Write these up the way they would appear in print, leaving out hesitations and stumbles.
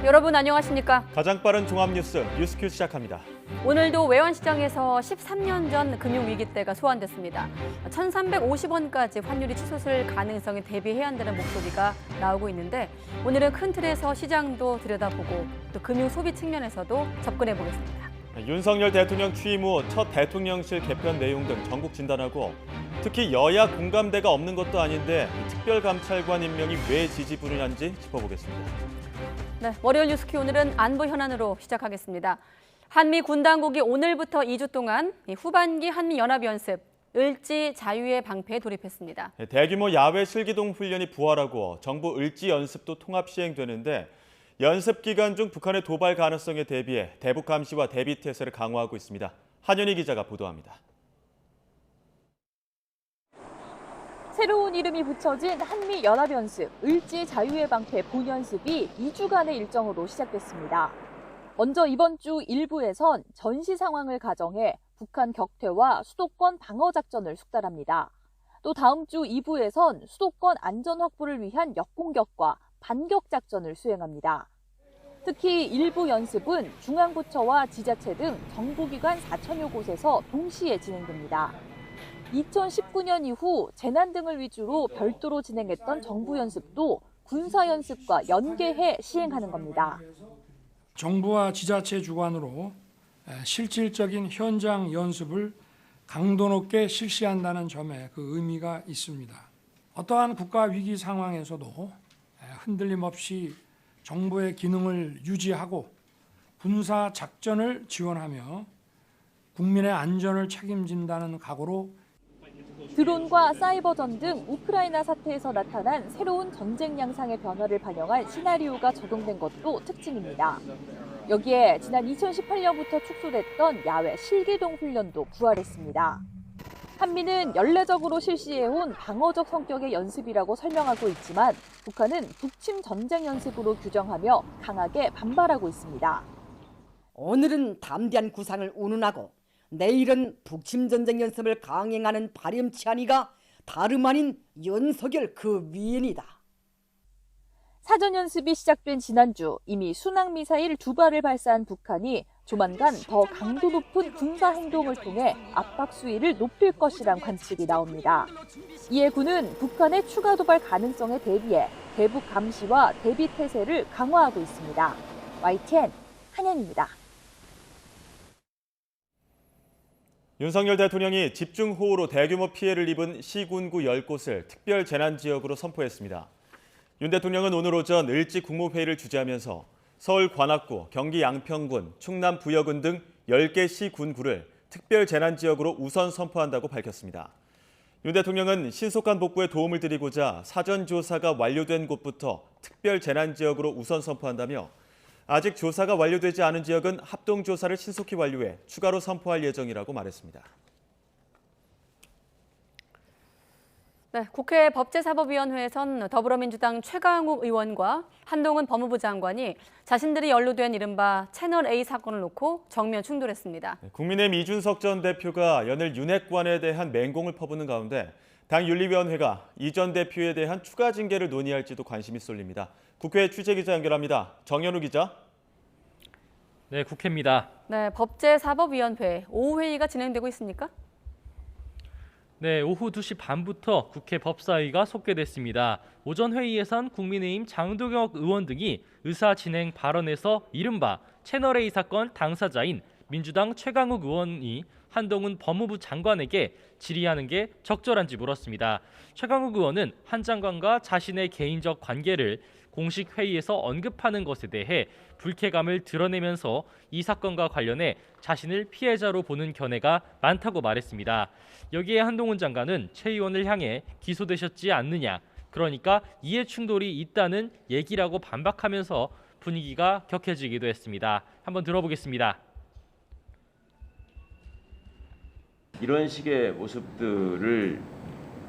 여러분 안녕하십니까? 가장 빠른 종합뉴스 뉴스큐 시작합니다. 오늘도 외환시장에서 13년 전 금융위기 때가 소환됐습니다. 1,350원까지 환율이 치솟을 가능성에 대비해야 한다는 목소리가 나오고 있는데 오늘은 큰 틀에서 시장도 들여다보고 또 금융 소비 측면에서도 접근해 보겠습니다. 윤석열 대통령 취임 후 첫 대통령실 개편 내용 등 전국 진단하고 특히 여야 공감대가 없는 것도 아닌데 특별감찰관 임명이 왜 지지부진한지 짚어보겠습니다. 네, 월요일 뉴스큐 오늘은 안보 현안으로 시작하겠습니다. 한미 군 당국이 오늘부터 2주 동안 후반기 한미 연합연습 을지 자유의 방패에 돌입했습니다. 대규모 야외 실기동 훈련이 부활하고 정부 을지 연습도 통합 시행되는데 연습 기간 중 북한의 도발 가능성에 대비해 대북 감시와 대비 태세를 강화하고 있습니다. 한현희 기자가 보도합니다. 새로운 이름이 붙여진 한미연합연습 을지 자유의 방패 본연습이 2주간의 일정으로 시작됐습니다. 먼저 이번 주 1부에선 전시 상황을 가정해 북한 격퇴와 수도권 방어 작전을 숙달합니다. 또 다음 주 2부에선 수도권 안전 확보를 위한 역공격과 반격 작전을 수행합니다. 특히 일부 연습은 중앙부처와 지자체 등 정부기관 4천여 곳에서 동시에 진행됩니다. 2019년 이후 재난 등을 위주로 별도로 진행했던 정부 연습도 군사 연습과 연계해 시행하는 겁니다. 정부와 지자체 주관으로 실질적인 현장 연습을 강도 높게 실시한다는 점에 그 의미가 있습니다. 어떠한 국가 위기 상황에서도 흔들림 없이 정부의 기능을 유지하고 군사 작전을 지원하며 국민의 안전을 책임진다는 각오로 드론과 사이버전 등 우크라이나 사태에서 나타난 새로운 전쟁 양상의 변화를 반영한 시나리오가 적용된 것도 특징입니다. 여기에 지난 2018년부터 축소됐던 야외 실기동 훈련도 부활했습니다. 한미는 연례적으로 실시해온 방어적 성격의 연습이라고 설명하고 있지만 북한은 북침 전쟁 연습으로 규정하며 강하게 반발하고 있습니다. 오늘은 담대한 구상을 운운하고 내일은 북침 전쟁 연습을 강행하는 발염치 않이가 다름 아닌 윤석열 그 위인이다. 사전 연습이 시작된 지난주 이미 순항미사일 2발을 발사한 북한이 조만간 더 강도 높은 군사 행동을 통해 압박 수위를 높일 것이란 관측이 나옵니다. 이에 군은 북한의 추가 도발 가능성에 대비해 대북 감시와 대비 태세를 강화하고 있습니다. YTN 한현입니다. 윤석열 대통령이 집중호우로 대규모 피해를 입은 시군구 10곳을 특별 재난지역으로 선포했습니다. 윤 대통령은 오늘 오전 을지 국무회의를 주재하면서 서울 관악구, 경기 양평군, 충남 부여군 등 10개 시군구를 특별 재난지역으로 우선 선포한다고 밝혔습니다. 윤 대통령은 신속한 복구에 도움을 드리고자 사전 조사가 완료된 곳부터 특별 재난지역으로 우선 선포한다며 아직 조사가 완료되지 않은 지역은 합동조사를 신속히 완료해 추가로 선포할 예정이라고 말했습니다. 네, 국회 법제사법위원회에선 더불어민주당 최강욱 의원과 한동훈 법무부 장관이 자신들이 연루된 이른바 채널A 사건을 놓고 정면 충돌했습니다. 국민의힘 이준석 전 대표가 연일 윤핵관에 대한 맹공을 퍼붓는 가운데 당 윤리위원회가 이 전 대표에 대한 추가 징계를 논의할지도 관심이 쏠립니다. 국회 취재기자 연결합니다. 정현우 기자. 네, 국회입니다. 네, 법제사법위원회 오후 회의가 진행되고 있습니까? 네, 오후 2시 반부터 국회 법사위가 속개됐습니다. 오전 회의에선 국민의힘 장도경 의원 등이 의사 진행 발언에서 이른바 채널A 사건 당사자인 민주당 최강욱 의원이 한동훈 법무부 장관에게 질의하는 게 적절한지 물었습니다. 최강욱 의원은 한 장관과 자신의 개인적 관계를 공식 회의에서 언급하는 것에 대해 불쾌감을 드러내면서 이 사건과 관련해 자신을 피해자로 보는 견해가 많다고 말했습니다. 여기에 한동훈 장관은 최 의원을 향해 기소되셨지 않느냐, 그러니까 이해 충돌이 있다는 얘기라고 반박하면서 분위기가 격해지기도 했습니다. 한번 들어보겠습니다. 이런 식의 모습들을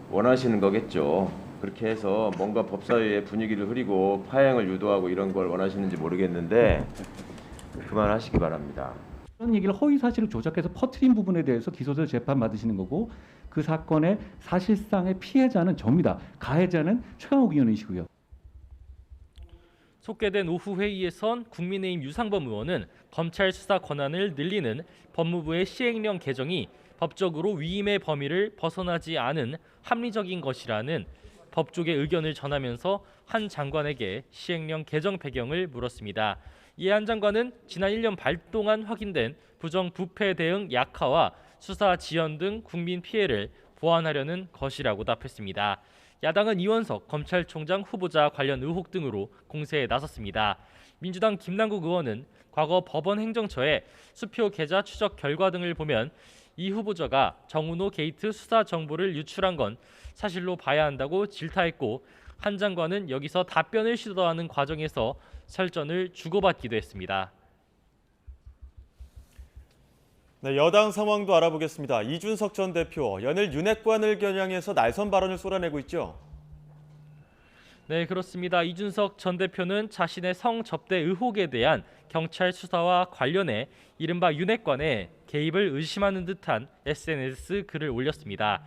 원하시는 거겠죠. 그렇게 해서 뭔가 법사위의 분위기를 흐리고 파행을 유도하고 이런 걸 원하시는지 모르겠는데 그만하시기 바랍니다. 그런 얘기를 허위 사실을 조작해서 퍼뜨린 부분에 대해서 기소돼서 재판받으시는 거고 그 사건의 사실상의 피해자는 접니다. 가해자는 최강욱 의원이시고요. 속개된 오후 회의에선 국민의힘 유상범 의원은 검찰 수사 권한을 늘리는 법무부의 시행령 개정이 법적으로 위임의 범위를 벗어나지 않은 합리적인 것이라는 법조계 의견을 전하면서 한 장관에게 시행령 개정 배경을 물었습니다. 이에 한 장관은 지난 1년 반 동안 확인된 부정부패 대응 약화와 수사 지연 등 국민 피해를 보완하려는 것이라고 답했습니다. 야당은 이원석 검찰총장 후보자 관련 의혹 등으로 공세에 나섰습니다. 민주당 김남국 의원은 과거 법원 행정처의 수표 계좌 추적 결과 등을 보면 이 후보자가 정은호 게이트 수사 정보를 유출한 건 사실로 봐야 한다고 질타했고, 한 장관은 여기서 답변을 시도하는 과정에서 설전을 주고받기도 했습니다. 네, 여당 상황도 알아보겠습니다. 이준석 전 대표, 연일 윤핵관을 겨냥해서 날선 발언을 쏟아내고 있죠. 네, 그렇습니다. 이준석 전 대표는 자신의 성접대 의혹에 대한 경찰 수사와 관련해 이른바 윤핵관의 개입을 의심하는 듯한 SNS 글을 올렸습니다.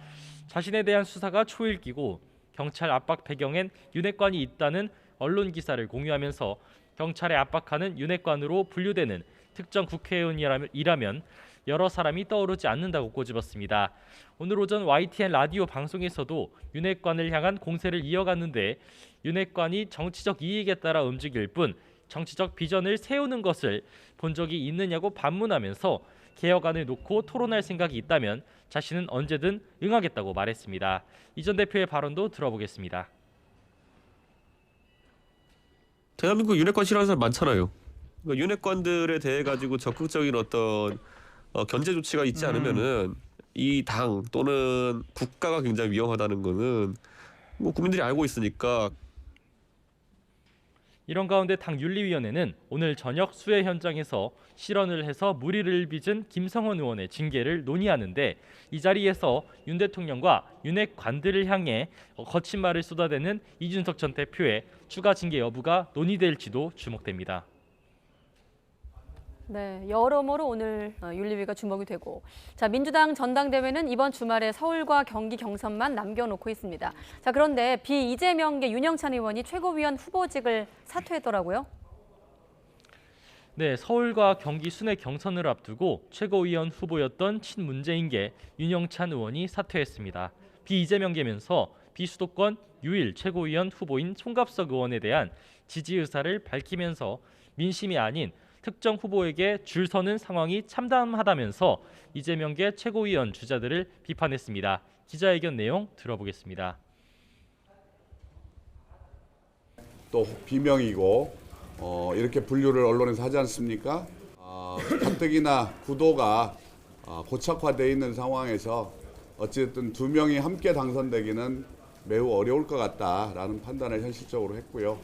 자신에 대한 수사가 초일기고 경찰 압박 배경엔 윤핵관이 있다는 언론 기사를 공유하면서 경찰에 압박하는 윤핵관으로 분류되는 특정 국회의원이라면 여러 사람이 떠오르지 않는다고 꼬집었습니다. 오늘 오전 YTN 라디오 방송에서도 윤핵관을 향한 공세를 이어갔는데, 윤핵관이 정치적 이익에 따라 움직일 뿐 정치적 비전을 세우는 것을 본 적이 있느냐고 반문하면서 개혁안을 놓고 토론할 생각이 있다면 자신은 언제든 응하겠다고 말했습니다. 이 전 대표의 발언도 들어보겠습니다. 대한민국 윤핵관 싫어하는 사람 많잖아요. 그러니까 윤핵관들에 대해 가지고 적극적인 어떤 견제 조치가 있지 않으면은 이 당 또는 국가가 굉장히 위험하다는 거는 뭐 국민들이 알고 있으니까. 이런 가운데 당 윤리위원회는 오늘 저녁 수해 현장에서 실언을 해서 물의를 빚은 김성원 의원의 징계를 논의하는데, 이 자리에서 윤 대통령과 윤핵관들을 향해 거친 말을 쏟아대는 이준석 전 대표의 추가 징계 여부가 논의될지도 주목됩니다. 네, 여러모로 오늘 윤리위가 주목이 되고, 자, 민주당 전당대회는 이번 주말에 서울과 경기 경선만 남겨놓고 있습니다. 자, 그런데 비이재명계 윤영찬 의원이 최고위원 후보직을 사퇴했더라고요. 네, 서울과 경기 순회 경선을 앞두고 최고위원 후보였던 친문재인계 윤영찬 의원이 사퇴했습니다. 비이재명계면서 비수도권 유일 최고위원 후보인 송갑석 의원에 대한 지지 의사를 밝히면서 민심이 아닌 특정 후보에게 줄 서는 상황이 참담하다면서 이재명계 최고위원 주자들을 비판했습니다. 기자회견 내용 들어보겠습니다. 또 비명이고 이렇게 분류를 언론에서 하지 않습니까? 가뜩이나 구도가 고착화되어 있는 상황에서 어쨌든 두 명이 함께 당선되기는 매우 어려울 것 같다라는 판단을 현실적으로 했고요.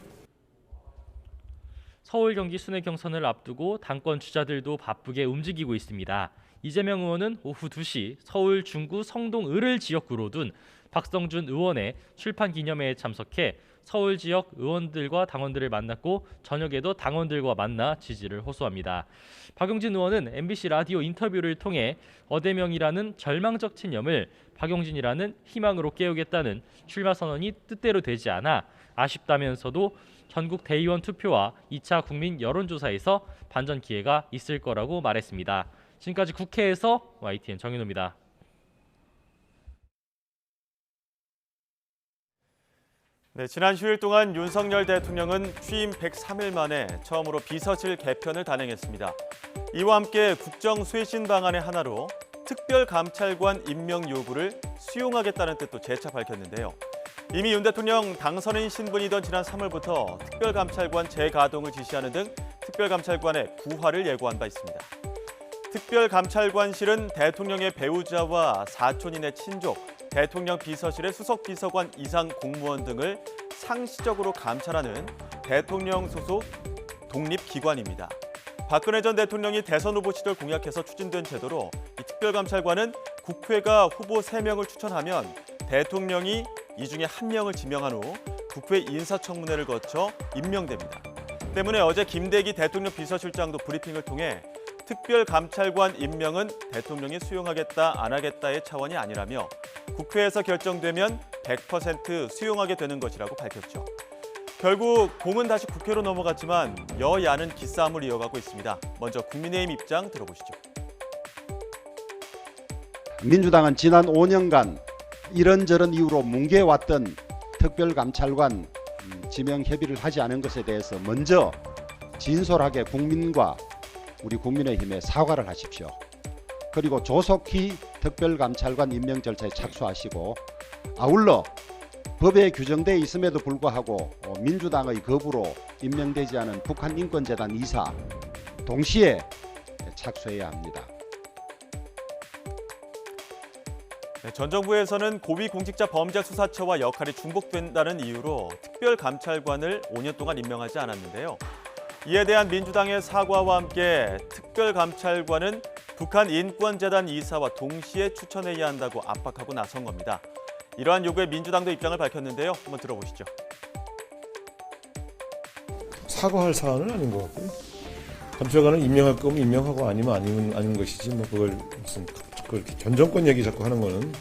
서울 경기 순회 경선을 앞두고 당권 주자들도 바쁘게 움직이고 있습니다. 이재명 의원은 오후 2시 서울 중구 성동을을 지역구로 둔 박성준 의원의 출판 기념회에 참석해 서울 지역 의원들과 당원들을 만났고, 저녁에도 당원들과 만나 지지를 호소합니다. 박용진 의원은 MBC 라디오 인터뷰를 통해 어대명이라는 절망적 체념을 박용진이라는 희망으로 깨우겠다는 출마 선언이 뜻대로 되지 않아 아쉽다면서도 전국 대의원 투표와 2차 국민 여론조사에서 반전 기회가 있을 거라고 말했습니다. 지금까지 국회에서 YTN 정윤호입니다. 네, 지난 휴일 동안 윤석열 대통령은 취임 103일 만에 처음으로 비서실 개편을 단행했습니다. 이와 함께 국정 쇄신 방안의 하나로 특별감찰관 임명 요구를 수용하겠다는 뜻도 재차 밝혔는데요. 이미 윤 대통령 당선인 신분이던 지난 3월부터 특별감찰관 재가동을 지시하는 등 특별감찰관의 부활을 예고한 바 있습니다. 특별감찰관실은 대통령의 배우자와 사촌인의 친족, 대통령 비서실의 수석비서관 이상 공무원 등을 상시적으로 감찰하는 대통령 소속 독립기관입니다. 박근혜 전 대통령이 대선 후보 시절 공약해서 추진된 제도로 이 특별감찰관은 국회가 후보 3명을 추천하면 대통령이 이 중에 1명을 지명한 후 국회 인사청문회를 거쳐 임명됩니다. 때문에 어제 김대기 대통령 비서실장도 브리핑을 통해 특별감찰관 임명은 대통령이 수용하겠다 안 하겠다의 차원이 아니라며 국회에서 결정되면 100% 수용하게 되는 것이라고 밝혔죠. 결국 공은 다시 국회로 넘어갔지만 여야는 기싸움을 이어가고 있습니다. 먼저 국민의힘 입장 들어보시죠. 민주당은 지난 5년간 이런저런 이유로 뭉개왔던 특별감찰관 지명 협의를 하지 않은 것에 대해서 먼저 진솔하게 국민과 우리 국민의힘에 사과를 하십시오. 그리고 조속히 특별감찰관 임명 절차에 착수하시고 아울러 법에 규정되어 있음에도 불구하고 민주당의 거부로 임명되지 않은 북한인권재단 이사 동시에 착수해야 합니다. 전 정부에서는 고위공직자 범죄수사처와 역할이 중복된다는 이유로 특별감찰관을 5년 동안 임명하지 않았는데요. 이에 대한 민주당의 사과와 함께 특별감찰관은 북한인권재단 이사와 동시에 추천해야 한다고 압박하고 나선 겁니다. 이러한 요구에 민주당도 입장을 밝혔는데요. 한번 들어보시죠. 사과할 사안은 아닌 것 같고요. 감찰관을 임명할 거면 임명하고 아니면 아닌 것이지 뭐 그걸 무슨 그렇게 전 정권 얘기 자꾸 하는 거는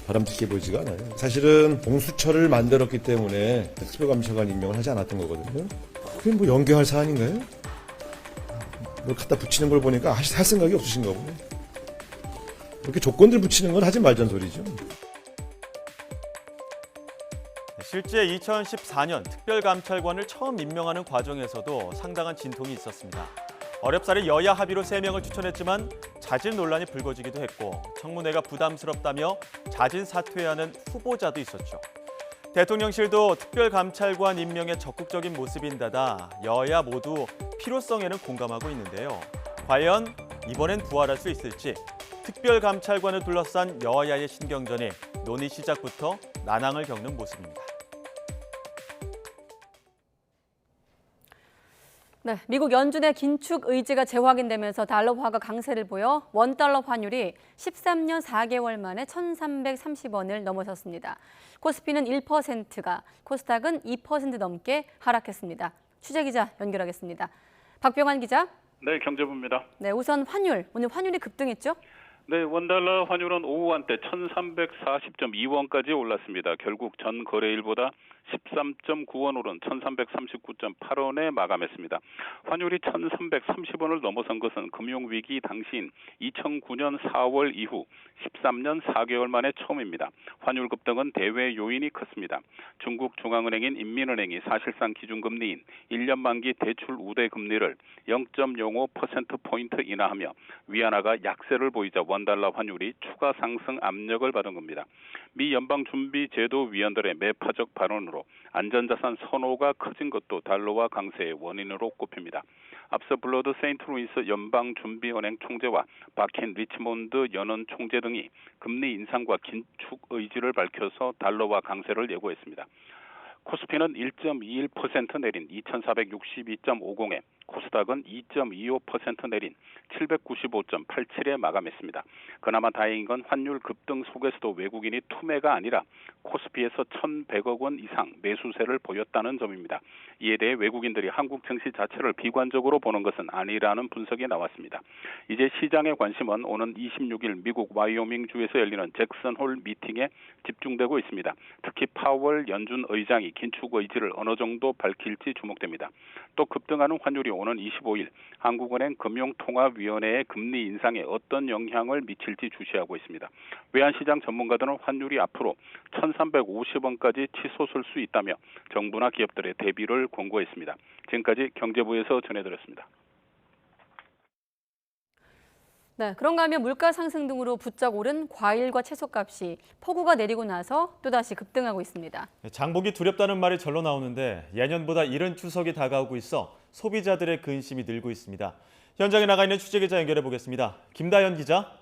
바람직해 보이지가 않아요. 사실은 공수처를 만들었기 때문에 특별감찰관 임명을 하지 않았던 거거든요. 그게 뭐 연계할 사안인가요? 뭘 갖다 붙이는 걸 보니까 할 생각이 없으신가 보네. 이렇게 조건들 붙이는 건 하지 말자는 소리죠. 실제 2014년 특별감찰관을 처음 임명하는 과정에서도 상당한 진통이 있었습니다. 어렵사리 여야 합의로 3명을 추천했지만 자진 논란이 불거지기도 했고 청문회가 부담스럽다며 자진 사퇴하는 후보자도 있었죠. 대통령실도 특별감찰관 임명에 적극적인 모습인데다 여야 모두 필요성에는 공감하고 있는데요. 과연 이번엔 부활할 수 있을지 특별감찰관을 둘러싼 여야의 신경전이 논의 시작부터 난항을 겪는 모습입니다. 네, 미국 연준의 긴축 의지가 재확인되면서 달러화가 강세를 보여 원달러 환율이 13년 4개월 만에 1,330원을 넘어섰습니다. 코스피는 1%가, 코스닥은 2% 넘게 하락했습니다. 취재기자 연결하겠습니다. 박병환 기자. 네, 경제부입니다. 네, 우선 환율. 오늘 환율이 급등했죠? 네, 원달러 환율은 오후 한때 1,340.2원까지 올랐습니다. 결국 전 거래일보다 13.9원 오른 1,339.8원에 마감했습니다. 환율이 1,330원을 넘어선 것은 금융위기 당시인 2009년 4월 이후 13년 4개월 만에 처음입니다. 환율 급등은 대외 요인이 컸습니다. 중국 중앙은행인 인민은행이 사실상 기준금리인 1년 만기 대출 우대 금리를 0.05%포인트 인하하며 위안화가 약세를 보이자 원달러 환율이 추가 상승 압력을 받은 겁니다. 미 연방준비제도위원들의 매파적 발언으로 안전자산 선호가 커진 것도 달러화 강세의 원인으로 꼽힙니다. 앞서 블러드 세인트루이스 연방준비은행 총재와 바켄 리치몬드 연은 총재 등이 금리 인상과 긴축 의지를 밝혀서 달러화 강세를 예고했습니다. 코스피는 1.21% 내린 2462.50에 코스닥은 2.25% 내린 795.87에 마감했습니다. 그나마 다행인 건 환율 급등 속에서도 외국인이 투매가 아니라 코스피에서 1,100억 원 이상 매수세를 보였다는 점입니다. 이에 대해 외국인들이 한국 증시 자체를 비관적으로 보는 것은 아니라는 분석이 나왔습니다. 이제 시장의 관심은 오는 26일 미국 와이오밍주에서 열리는 잭슨홀 미팅에 집중되고 있습니다. 특히 파월 연준 의장이 긴축 의지를 어느 정도 밝힐지 주목됩니다. 또 급등하는 환율이 오는 25일 한국은행 금융통화위원회의 금리 인상에 어떤 영향을 미칠지 주시하고 있습니다. 외환시장 전문가들은 환율이 앞으로 1,350원까지 치솟을 수 있다며 정부나 기업들의 대비를 권고했습니다. 지금까지 경제부에서 전해드렸습니다. 네, 그런가 하면 물가 상승 등으로 부쩍 오른 과일과 채소값이 폭우가 내리고 나서 또다시 급등하고 있습니다. 장보기 두렵다는 말이 절로 나오는데 예년보다 이른 추석이 다가오고 있어 소비자들의 근심이 늘고 있습니다. 현장에 나가 있는 취재기자 연결해 보겠습니다. 김다연 기자.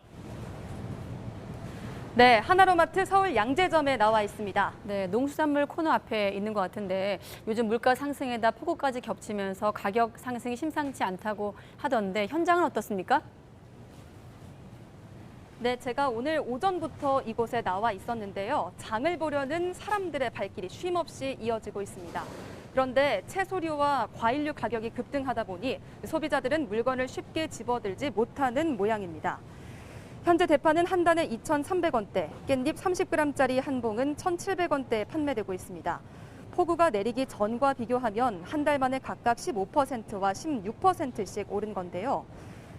네, 하나로마트 서울 양재점에 나와 있습니다. 네, 농수산물 코너 앞에 있는 것 같은데 요즘 물가 상승에다 폭우까지 겹치면서 가격 상승이 심상치 않다고 하던데 현장은 어떻습니까? 네, 제가 오늘 오전부터 이곳에 나와 있었는데요. 장을 보려는 사람들의 발길이 쉼없이 이어지고 있습니다. 그런데 채소류와 과일류 가격이 급등하다 보니 소비자들은 물건을 쉽게 집어들지 못하는 모양입니다. 현재 대파는 한 단에 2,300원대, 깻잎 30g짜리 한 봉은 1,700원대에 판매되고 있습니다. 폭우가 내리기 전과 비교하면 한 달 만에 각각 15%와 16%씩 오른 건데요.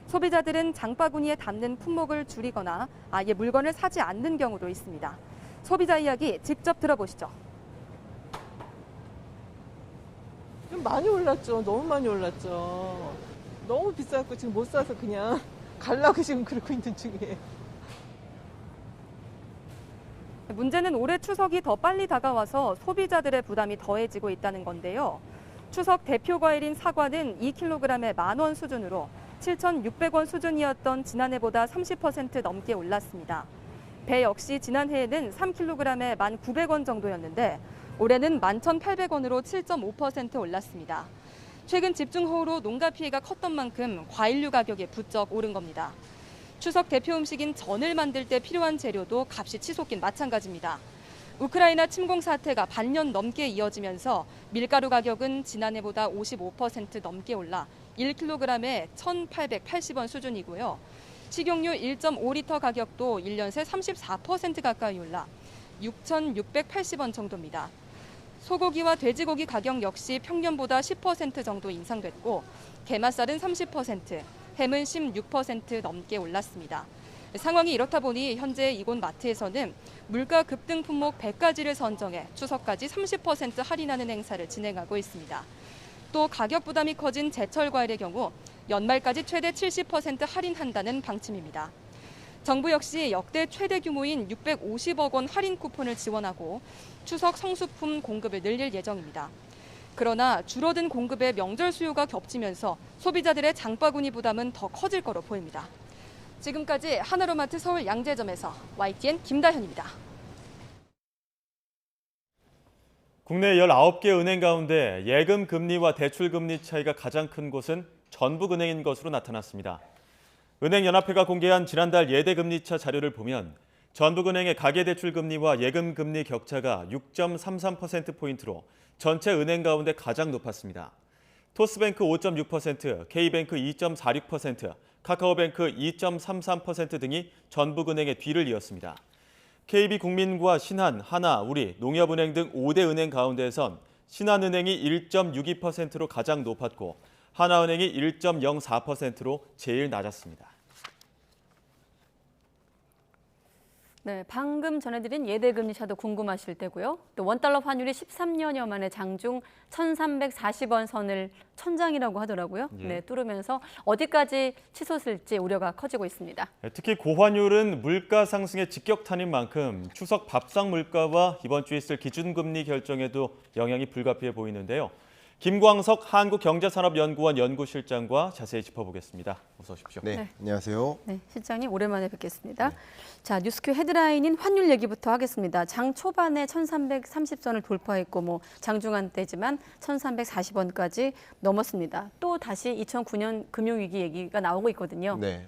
소비자들은 장바구니에 담는 품목을 줄이거나 아예 물건을 사지 않는 경우도 있습니다. 소비자 이야기 직접 들어보시죠. 좀 많이 올랐죠. 너무 많이 올랐죠. 너무 비싸고 지금 못 사서 그냥 가려고 지금 그러고 있는 중이에요. 문제는 올해 추석이 더 빨리 다가와서 소비자들의 부담이 더해지고 있다는 건데요. 추석 대표 과일인 사과는 2kg에 10,000원 수준으로 7,600원 수준이었던 지난해보다 30% 넘게 올랐습니다. 배 역시 지난해에는 3kg에 1,900원 정도였는데 올해는 11,800원으로 7.5% 올랐습니다. 최근 집중호우로 농가 피해가 컸던 만큼 과일류 가격이 부쩍 오른 겁니다. 추석 대표 음식인 전을 만들 때 필요한 재료도 값이 치솟긴 마찬가지입니다. 우크라이나 침공 사태가 반년 넘게 이어지면서 밀가루 가격은 지난해보다 55% 넘게 올라 1kg에 1,880원 수준이고요. 식용유 1.5리터 가격도 1년 새 34% 가까이 올라 6,680원 정도입니다. 소고기와 돼지고기 가격 역시 평년보다 10% 정도 인상됐고 게맛살은 30%, 햄은 16% 넘게 올랐습니다. 상황이 이렇다 보니 현재 이곳 마트에서는 물가 급등 품목 100가지를 선정해 추석까지 30% 할인하는 행사를 진행하고 있습니다. 또 가격 부담이 커진 제철 과일의 경우 연말까지 최대 70% 할인한다는 방침입니다. 정부 역시 역대 최대 규모인 650억 원 할인 쿠폰을 지원하고 추석 성수품 공급을 늘릴 예정입니다. 그러나 줄어든 공급에 명절 수요가 겹치면서 소비자들의 장바구니 부담은 더 커질 거로 보입니다. 지금까지 하나로마트 서울 양재점에서 YTN 김다현입니다. 국내 19개 은행 가운데 예금 금리와 대출 금리 차이가 가장 큰 곳은 전북은행인 것으로 나타났습니다. 은행연합회가 공개한 지난달 예대금리차 자료를 보면 전북은행의 가계대출 금리와 예금 금리 격차가 6.33%포인트로 전체 은행 가운데 가장 높았습니다. 토스뱅크 5.6%, K뱅크 2.46%, 카카오뱅크 2.33% 등이 전북은행의 뒤를 이었습니다. KB국민과 신한, 하나, 우리, 농협은행 등 5대 은행 가운데선 신한은행이 1.62%로 가장 높았고 하나은행이 1.04%로 제일 낮았습니다. 네, 방금 전해드린 예대금리차도 궁금하실 때고요. 또 원달러 환율이 13년여 만에 장중 1,340원 선을 천장이라고 하더라고요. 예. 네, 뚫으면서 어디까지 치솟을지 우려가 커지고 있습니다. 특히 고환율은 물가 상승에 직격탄인 만큼 추석 밥상 물가와 이번 주에 있을 기준금리 결정에도 영향이 불가피해 보이는데요. 김광석 한국경제산업연구원 연구실장과 자세히 짚어보겠습니다. 어서 오십시오. 네, 안녕하세요. 네, 실장님 오랜만에 뵙겠습니다. 자, 뉴스큐 헤드라인인 환율 얘기부터 하겠습니다. 장 초반에 1,330선을 돌파했고 장중한 때지만 1,340원까지 넘었습니다. 또 다시 2009년 금융위기 얘기가 나오고 있거든요. 네.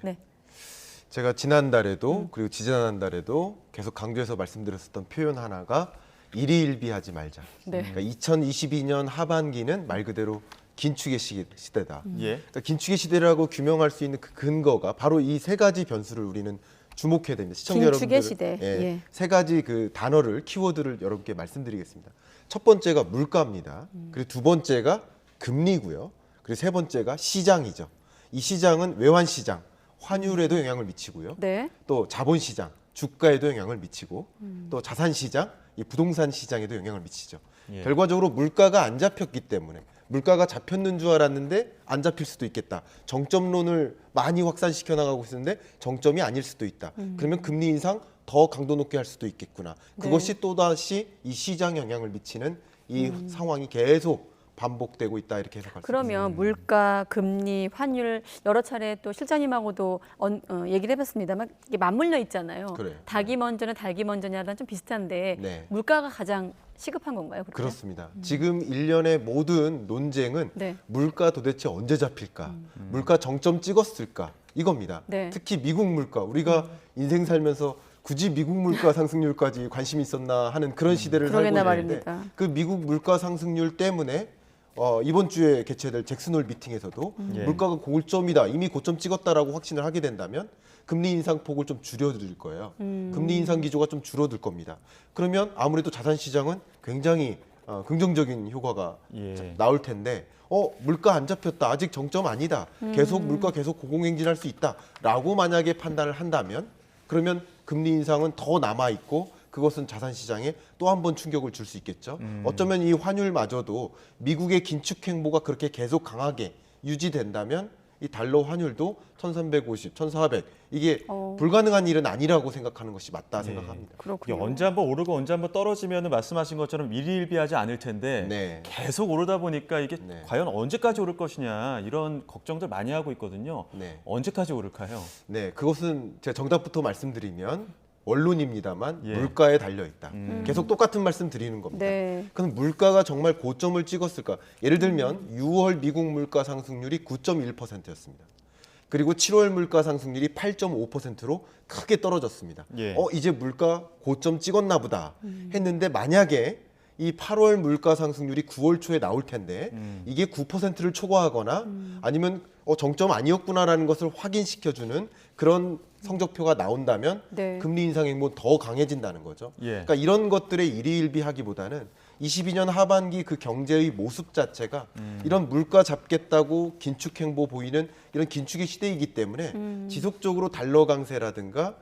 제가 지난달에도 그리고 지지난달에도 계속 강조해서 말씀드렸었던 표현 하나가 일희일비하지 말자. 네. 그러니까 2022년 하반기는 말 그대로 긴축의 시대다. 그러니까 긴축의 시대라고 규명할 수 있는 그 근거가 바로 이 세 가지 변수를 우리는 주목해야 됩니다. 시청자 긴축의 여러분들, 시대. 예, 세 가지 그 단어를 키워드를 여러분께 말씀드리겠습니다. 첫 번째가 물가입니다. 그리고 두 번째가 금리고요. 그리고 세 번째가 시장이죠. 이 시장은 외환 시장, 환율에도 영향을 미치고요. 네. 또 자본 시장, 주가에도 영향을 미치고 또 자산 시장, 이 부동산 시장에도 영향을 미치죠. 예. 결과적으로 물가가 안 잡혔기 때문에 물가가 잡혔는 줄 알았는데 안 잡힐 수도 있겠다. 정점론을 많이 확산시켜 나가고 있었는데 정점이 아닐 수도 있다. 그러면 금리 인상 더 강도 높게 할 수도 있겠구나. 그것이 또다시 이 시장 영향을 미치는 이 상황이 계속 반복되고 있다 이렇게 해석할 수 있습니다. 그러면 물가, 금리, 환율 여러 차례 또 실장님하고도 얘기를 해봤습니다만 이게 맞물려 있잖아요. 그래요. 닭이 먼저는 달기 먼저냐랑 좀 비슷한데 네. 물가가 가장 시급한 건가요? 그러면? 그렇습니다. 지금 일련의 모든 논쟁은 네. 물가 도대체 언제 잡힐까? 물가 정점 찍었을까? 이겁니다. 네. 특히 미국 물가. 우리가 인생 살면서 굳이 미국 물가 상승률까지 관심이 있었나 하는 그런 시대를 살고 그러겠나 있는데 말입니다. 그 미국 물가 상승률 때문에 이번 주에 개최될 잭슨홀 미팅에서도 예. 물가가 고점이다. 이미 고점 찍었다라고 확신을 하게 된다면 금리 인상 폭을 좀 줄여드릴 거예요. 금리 인상 기조가 좀 줄어들 겁니다. 그러면 아무래도 자산 시장은 굉장히 긍정적인 효과가 예. 나올 텐데 물가 안 잡혔다. 아직 정점 아니다. 계속 물가 계속 고공행진할 수 있다라고 만약에 판단을 한다면 그러면 금리 인상은 더 남아 있고 그것은 자산 시장에 또 한 번 충격을 줄 수 있겠죠. 어쩌면 이 환율마저도 미국의 긴축 행보가 그렇게 계속 강하게 유지된다면 이 달러 환율도 1350, 1400 이게 불가능한 일은 아니라고 생각하는 것이 맞다 생각합니다. 이게 언제 한번 오르고 언제 한번 떨어지면 말씀하신 것처럼 일희일비하지 않을 텐데 계속 오르다 보니까 이게 과연 언제까지 오를 것이냐 이런 걱정들 많이 하고 있거든요. 언제까지 오를까요? 네, 그것은 제가 정답부터 말씀드리면 원론입니다만 물가에 달려 있다. 계속 똑같은 말씀 드리는 겁니다. 그럼 물가가 정말 고점을 찍었을까? 예를 들면 6월 미국 물가 상승률이 9.1%였습니다. 그리고 7월 물가 상승률이 8.5%로 크게 떨어졌습니다. 이제 물가 고점 찍었나 보다 했는데 만약에 이 8월 물가 상승률이 9월 초에 나올 텐데 이게 9%를 초과하거나 아니면 정점 아니었구나라는 것을 확인시켜주는 그런 성적표가 나온다면 금리 인상 행보는 더 강해진다는 거죠. 그러니까 이런 것들의 일희일비하기보다는 22년 하반기 그 경제의 모습 자체가 이런 물가 잡겠다고 긴축 행보 보이는 이런 긴축의 시대이기 때문에 지속적으로 달러 강세라든가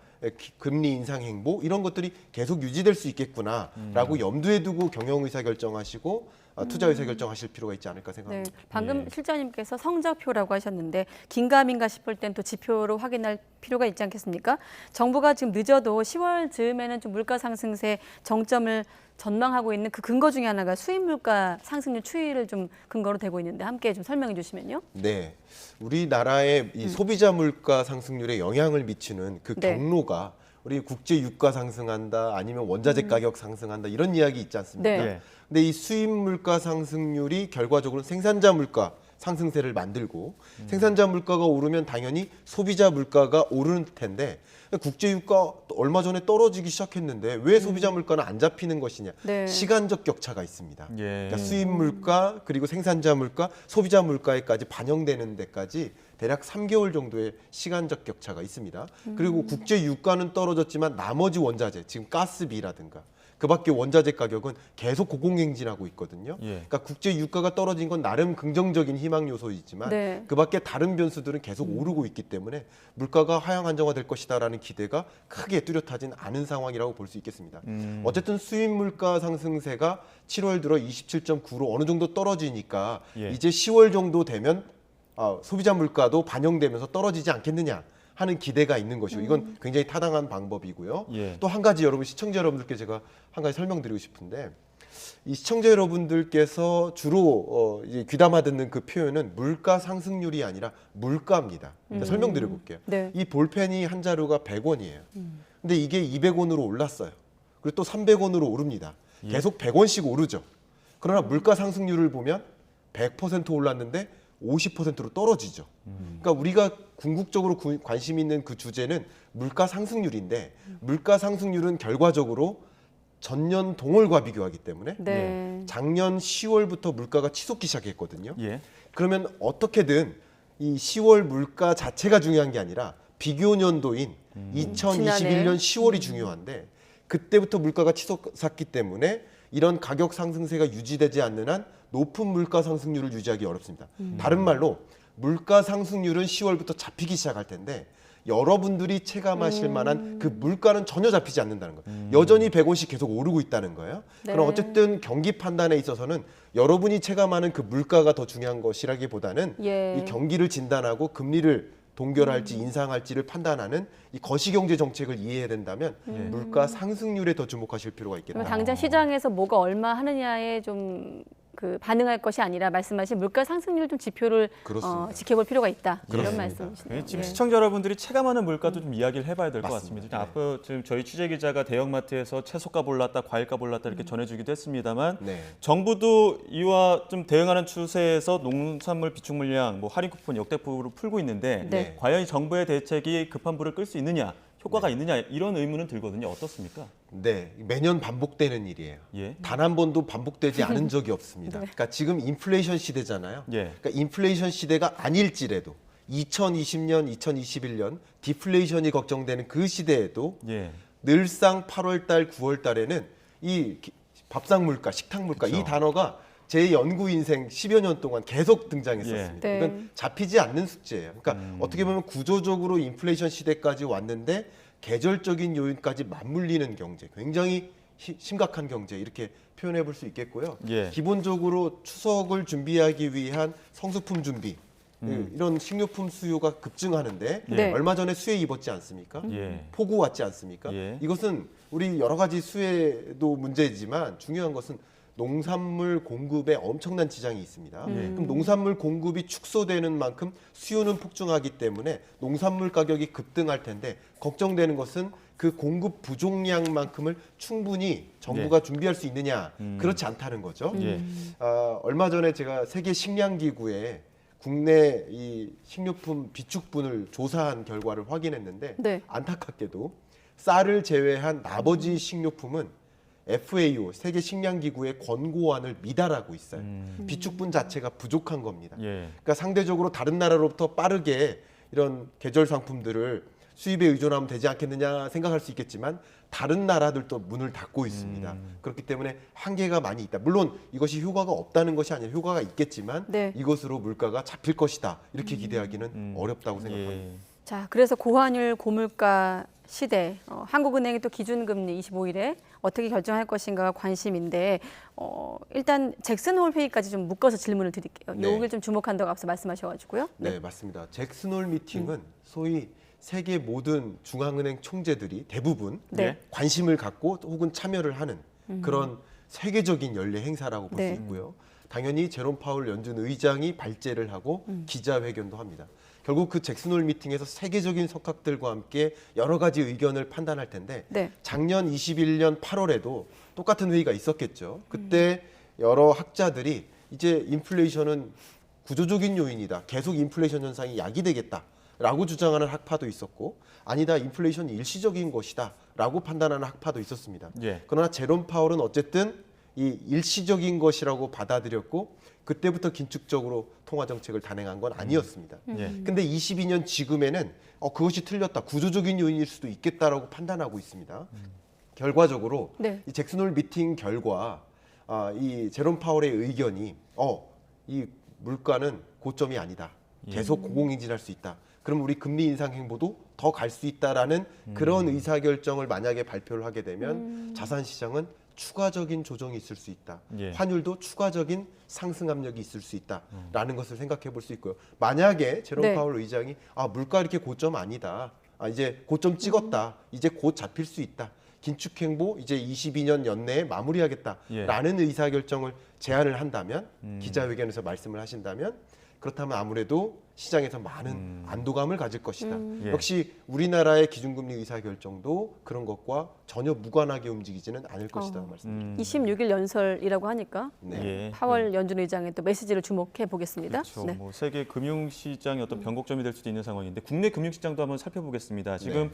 금리 인상 행보 이런 것들이 계속 유지될 수 있겠구나라고 염두에 두고 경영 의사 결정하시고 투자 의사 결정하실 필요가 있지 않을까 생각합니다. 방금 실장님께서 성적표라고 하셨는데 긴가민가 싶을 땐 또 지표로 확인할 필요가 있지 않겠습니까? 정부가 지금 늦어도 10월 즈음에는 좀 물가 상승세 정점을 전망하고 있는 그 근거 중에 하나가 수입 물가 상승률 추이를 좀 근거로 되고 있는데 함께 좀 설명해 주시면요. 네, 우리나라의 이 소비자 물가 상승률에 영향을 미치는 그 경로가 우리 국제 유가 상승한다 아니면 원자재 가격 상승한다 이런 이야기 있지 않습니까? 근데 이 수입 물가 상승률이 결과적으로 생산자 물가 상승세를 만들고 생산자 물가가 오르면 당연히 소비자 물가가 오르는 텐데 국제 유가 얼마 전에 떨어지기 시작했는데 왜 소비자 물가는 안 잡히는 것이냐? 시간적 격차가 있습니다. 그러니까 수입 물가 그리고 생산자 물가, 소비자 물가에까지 반영되는 데까지 대략 3개월 정도의 시간적 격차가 있습니다. 그리고 국제 유가는 떨어졌지만 나머지 원자재, 지금 가스비라든가 그 밖에 원자재 가격은 계속 고공행진하고 있거든요. 그러니까 국제 유가가 떨어진 건 나름 긍정적인 희망 요소이지만 그 밖에 다른 변수들은 계속 오르고 있기 때문에 물가가 하향 안정화될 것이다라는 기대가 크게 뚜렷하진 않은 상황이라고 볼 수 있겠습니다. 어쨌든 수입 물가 상승세가 7월 들어 27.9로 어느 정도 떨어지니까 이제 10월 정도 되면 소비자 물가도 반영되면서 떨어지지 않겠느냐 하는 기대가 있는 것이고 이건 굉장히 타당한 방법이고요. 또 한 가지 여러분 시청자 여러분들께 제가 한 가지 설명드리고 싶은데 이 시청자 여러분들께서 주로 이제 귀담아 듣는 그 표현은 물가 상승률이 아니라 물가입니다. 설명드려 볼게요. 이 볼펜이 한 자루가 100원이에요. 근데 이게 200원으로 올랐어요. 그리고 또 300원으로 오릅니다. 계속 100원씩 오르죠. 그러나 물가 상승률을 보면 100% 올랐는데 50%로 떨어지죠. 그러니까 우리가 궁극적으로 관심 있는 그 주제는 물가 상승률인데 물가 상승률은 결과적으로 전년 동월과 비교하기 때문에 작년 10월부터 물가가 치솟기 시작했거든요. 그러면 어떻게든 이 10월 물가 자체가 중요한 게 아니라 비교 년도인 2021년 10월이 중요한데 그때부터 물가가 치솟았기 때문에 이런 가격 상승세가 유지되지 않는 한 높은 물가 상승률을 유지하기 어렵습니다. 다른 말로 물가 상승률은 10월부터 잡히기 시작할 텐데 여러분들이 체감하실 만한 그 물가는 전혀 잡히지 않는다는 거예요. 여전히 100원씩 계속 오르고 있다는 거예요. 그럼 어쨌든 경기 판단에 있어서는 여러분이 체감하는 그 물가가 더 중요한 것이라기보다는 이 경기를 진단하고 금리를 동결할지 인상할지를 판단하는 이 거시경제 정책을 이해해야 된다면 물가 상승률에 더 주목하실 필요가 있겠다. 당장 시장에서 뭐가 얼마 하느냐에 좀 반응할 것이 아니라 말씀하신 물가 상승률 좀 지표를 지켜볼 필요가 있다. 이런 말씀이시네요. 지금 시청자 여러분들이 체감하는 물가도 좀 이야기를 해봐야 될 것 같습니다. 앞으로 지금 저희 취재 기자가 대형마트에서 채소값 올랐다, 과일값 올랐다 이렇게 전해주기도 했습니다만 정부도 이와 좀 대응하는 추세에서 농산물 비축 물량, 할인 쿠폰 역대급으로 풀고 있는데 과연 이 정부의 대책이 급한 불을 끌 수 있느냐? 효과가 있느냐 이런 의문은 들거든요. 어떻습니까? 네, 매년 반복되는 일이에요. 단 한 번도 반복되지 않은 적이 없습니다. 그러니까 지금 인플레이션 시대잖아요. 그러니까 인플레이션 시대가 아닐지라도 2020년, 2021년 디플레이션이 걱정되는 그 시대에도 늘상 8월 달, 9월 달에는 이 밥상 물가, 식탁 물가 이 단어가 제 연구 인생 10여 년 동안 계속 등장했었습니다. 네. 이건 잡히지 않는 숙제예요. 그러니까 어떻게 보면 구조적으로 인플레이션 시대까지 왔는데 계절적인 요인까지 맞물리는 경제, 굉장히 심각한 경제 이렇게 표현해 볼 수 있겠고요. 예. 기본적으로 추석을 준비하기 위한 성수품 준비, 이런 식료품 수요가 급증하는데 네. 얼마 전에 수해 입었지 않습니까? 예. 폭우 왔지 않습니까? 예. 이것은 우리 여러 가지 수해도 문제지만 중요한 것은 농산물 공급에 엄청난 지장이 있습니다. 그럼 농산물 공급이 축소되는 만큼 수요는 폭증하기 때문에 농산물 가격이 급등할 텐데 걱정되는 것은 그 공급 부족량만큼을 충분히 정부가 준비할 수 있느냐 그렇지 않다는 거죠. 얼마 전에 제가 세계 식량기구에 국내 이 식료품 비축분을 조사한 결과를 확인했는데 네. 안타깝게도 쌀을 제외한 나머지 식료품은 FAO 세계 식량기구의 권고안을 미달하고 있어요. 비축분 자체가 부족한 겁니다. 예. 그러니까 상대적으로 다른 나라로부터 빠르게 이런 계절 상품들을 수입에 의존하면 되지 않겠느냐 생각할 수 있겠지만 다른 나라들도 문을 닫고 있습니다. 그렇기 때문에 한계가 많이 있다. 물론 이것이 효과가 없다는 것이 아니라 효과가 있겠지만 네. 이것으로 물가가 잡힐 것이다. 이렇게 기대하기는 어렵다고 생각합니다. 예. 자, 그래서 고환율 고물가 시대, 한국은행이 또 기준금리 25일에 어떻게 결정할 것인가가 관심인데 일단 잭슨홀 회의까지 좀 묶어서 질문을 드릴게요. 네. 여기를 좀 주목한다고 앞서 말씀하셔가지고요. 네, 맞습니다. 잭슨홀 미팅은 소위 세계 모든 중앙은행 총재들이 대부분 네. 관심을 갖고 혹은 참여를 하는 그런 세계적인 연례 행사라고 볼 수 네. 있고요. 당연히 제롬 파월 연준 의장이 발제를 하고 기자회견도 합니다. 결국 그 잭슨홀 미팅에서 세계적인 석학들과 함께 여러 가지 의견을 판단할 텐데 네. 작년 21년 8월에도 똑같은 회의가 있었겠죠. 그때 여러 학자들이 이제 인플레이션은 구조적인 요인이다. 계속 인플레이션 현상이 야기되겠다라고 주장하는 학파도 있었고 아니다. 인플레이션이 일시적인 것이다. 라고 판단하는 학파도 있었습니다. 예. 그러나 제롬 파월은 어쨌든 이 일시적인 것이라고 받아들였고 그때부터 긴축적으로 통화 정책을 단행한 건 아니었습니다. 예. 근데 22년 지금에는 그것이 틀렸다. 구조적인 요인일 수도 있겠다라고 판단하고 있습니다. 결과적으로 네. 이 잭슨홀 미팅 결과 이 제롬 파월의 의견이 이 물가는 고점이 아니다. 계속 고공행진할 수 있다. 그럼 우리 금리 인상 행보도 더 갈 수 있다라는 그런 의사결정을 만약에 발표를 하게 되면 자산 시장은 추가적인 조정이 있을 수 있다. 예. 환율도 추가적인 상승 압력이 있을 수 있다라는 것을 생각해 볼 수 있고요. 만약에 제롬 네. 파월 의장이 물가 이렇게 고점 아니다. 이제 고점 찍었다. 이제 곧 잡힐 수 있다. 긴축 행보 이제 22년 연내에 마무리하겠다라는 의사결정을 제안을 한다면 기자회견에서 말씀을 하신다면 그렇다면 아무래도 시장에서 많은 안도감을 가질 것이다. 예. 역시 우리나라의 기준금리 의사결정도 그런 것과 전혀 무관하게 움직이지는 않을 것이다 말씀드립니다. 26일 연설이라고 하니까 네. 예. 파월 연준 의장의 또 메시지를 주목해 보겠습니다. 그렇죠. 네. 뭐 세계 금융시장의 어떤 변곡점이 될 수도 있는 상황인데 국내 금융시장도 한번 살펴보겠습니다. 지금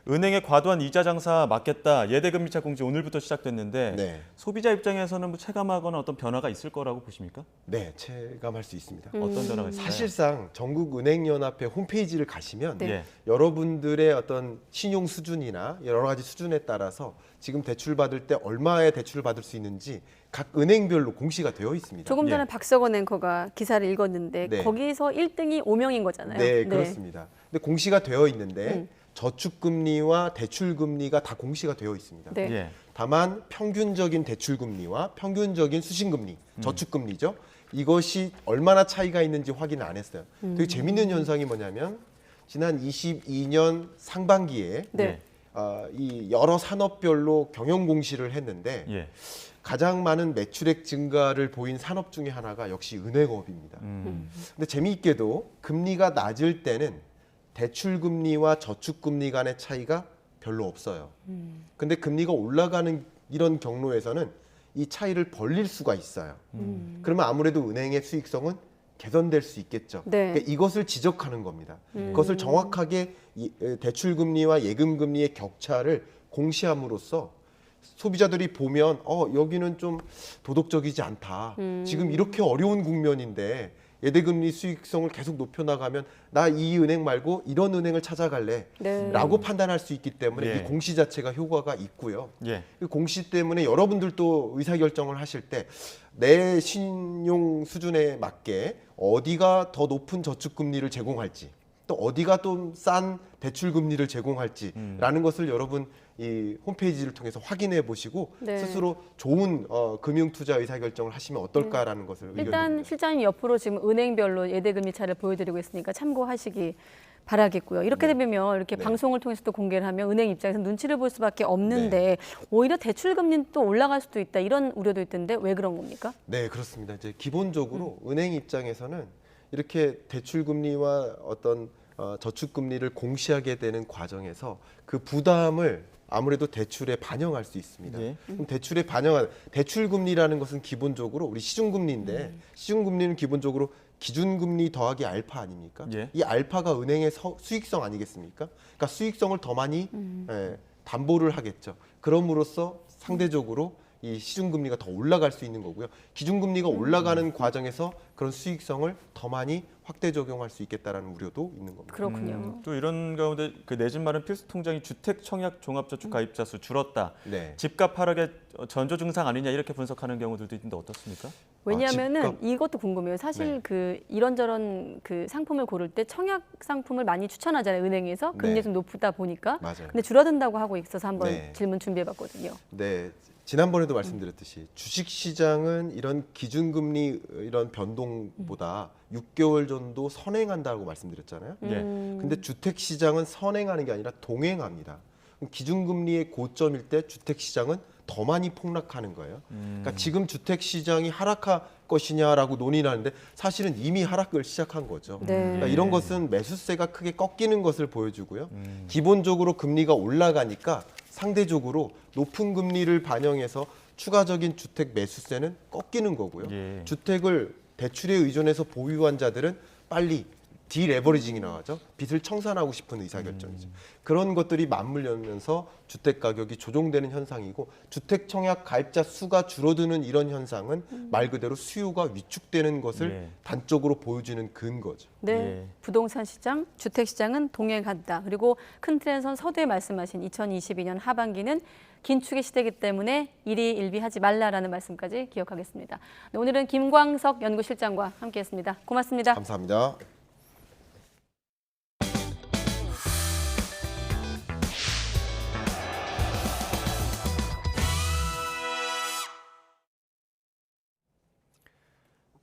은행의 과도한 이자 장사 막겠다. 예대금리차 공지 오늘부터 시작됐는데 네. 소비자 입장에서는 뭐 체감하거나 어떤 변화가 있을 거라고 보십니까? 네, 체감할 수 있습니다. 어떤 변화가 있을까요? 사실상 전국은행연합회 홈페이지를 가시면 네. 여러분들의 어떤 신용 수준이나 여러 가지 수준에 따라서 지금 대출 받을 때 얼마의 대출을 받을 수 있는지 각 은행별로 공시가 되어 있습니다. 조금 전에 박석원 앵커가 기사를 읽었는데 네. 거기서 1등이 5명인 거잖아요. 네, 그렇습니다. 근데 공시가 되어 있는데 저축금리와 대출금리가 다 공시가 되어 있습니다. 네. 예. 다만 평균적인 대출금리와 평균적인 수신금리, 저축금리죠. 이것이 얼마나 차이가 있는지 확인을 안 했어요. 되게 재밌는 현상이 뭐냐면 지난 22년 상반기에 네. 이 여러 산업별로 경영 공시를 했는데 예. 가장 많은 매출액 증가를 보인 산업 중에 하나가 역시 은행업입니다. 근데 재미있게도 금리가 낮을 때는 대출금리와 저축금리 간의 차이가 별로 없어요. 근데 금리가 올라가는 이런 경로에서는 이 차이를 벌릴 수가 있어요. 그러면 아무래도 은행의 수익성은 개선될 수 있겠죠. 네. 그러니까 이것을 지적하는 겁니다. 그것을 정확하게 대출금리와 예금금리의 격차를 공시함으로써 소비자들이 보면 여기는 좀 도덕적이지 않다. 지금 이렇게 어려운 국면인데 예대금리 수익성을 계속 높여나가면 나 이 은행 말고 이런 은행을 찾아갈래 네. 라고 판단할 수 있기 때문에 예. 이 공시 자체가 효과가 있고요. 예. 그 공시 때문에 여러분들도 의사결정을 하실 때 내 신용 수준에 맞게 어디가 더 높은 저축금리를 제공할지 또 어디가 좀 싼 대출금리를 제공할지라는 것을 여러분 이 홈페이지를 통해서 확인해 보시고 네. 스스로 좋은 금융투자 의사결정을 하시면 어떨까라는 것을 일단 의견드립니다. 실장님 옆으로 지금 은행별로 예대금리 차를 보여드리고 있으니까 참고하시기 바라겠고요. 이렇게 되면 이렇게 방송을 통해서 또 공개를 하면 은행 입장에서 눈치를 볼 수밖에 없는데 오히려 대출금리는 또 올라갈 수도 있다 이런 우려도 있던데 왜 그런 겁니까? 네, 그렇습니다. 이제 기본적으로 은행 입장에서는 이렇게 대출금리와 어떤 저축금리를 공시하게 되는 과정에서 그 부담을 아무래도 대출에 반영할 수 있습니다. 그럼 대출에 반영한 대출금리라는 것은 기본적으로 우리 시중금리인데 시중금리는 기본적으로 기준금리 더하기 알파 아닙니까? 이 알파가 은행의 수익성 아니겠습니까? 그러니까 수익성을 더 많이 담보를 하겠죠. 그럼으로써 상대적으로 이 시중금리가 더 올라갈 수 있는 거고요. 기준금리가 올라가는 과정에서 그런 수익성을 더 많이 확대 적용할 수 있겠다라는 우려도 있는 겁니다. 그렇군요. 또 이런 가운데 그 내 집 마련 필수 통장이 주택 청약 종합저축 가입자 수 줄었다. 네. 집값 하락의 전조 증상 아니냐 이렇게 분석하는 경우들도 있는데 어떻습니까? 왜냐하면은 이것도 궁금해요. 사실 그 이런저런 그 상품을 고를 때 청약 상품을 많이 추천하잖아요. 은행에서 금리 좀 높다 보니까. 맞아요. 근데 줄어든다고 하고 있어서 한번 네. 질문 준비해봤거든요. 네. 지난번에도 말씀드렸듯이 주식시장은 이런 기준금리 이런 변동보다 6개월 정도 선행한다고 말씀드렸잖아요. 근데 주택시장은 선행하는 게 아니라 동행합니다. 그럼 기준금리의 고점일 때 주택시장은 더 많이 폭락하는 거예요. 그러니까 지금 주택시장이 하락할 것이냐라고 논의를 하는데 사실은 이미 하락을 시작한 거죠. 그러니까 이런 것은 매수세가 크게 꺾이는 것을 보여주고요. 기본적으로 금리가 올라가니까 상대적으로 높은 금리를 반영해서 추가적인 주택 매수세는 꺾이는 거고요. 주택을 대출에 의존해서 보유한 자들은 빨리 디레버리징이 나가죠. 빚을 청산하고 싶은 의사결정이죠. 그런 것들이 맞물리면서 주택 가격이 조정되는 현상이고 주택 청약 가입자 수가 줄어드는 이런 현상은 말 그대로 수요가 위축되는 것을 단적으로 보여주는 근거죠. 네, 부동산 시장, 주택 시장은 동행한다. 그리고 큰 틀에선 서두에 말씀하신 2022년 하반기는 긴축의 시대이기 때문에 일희일비하지 말라라는 말씀까지 기억하겠습니다. 네, 오늘은 김광석 연구실장과 함께했습니다. 고맙습니다. 감사합니다.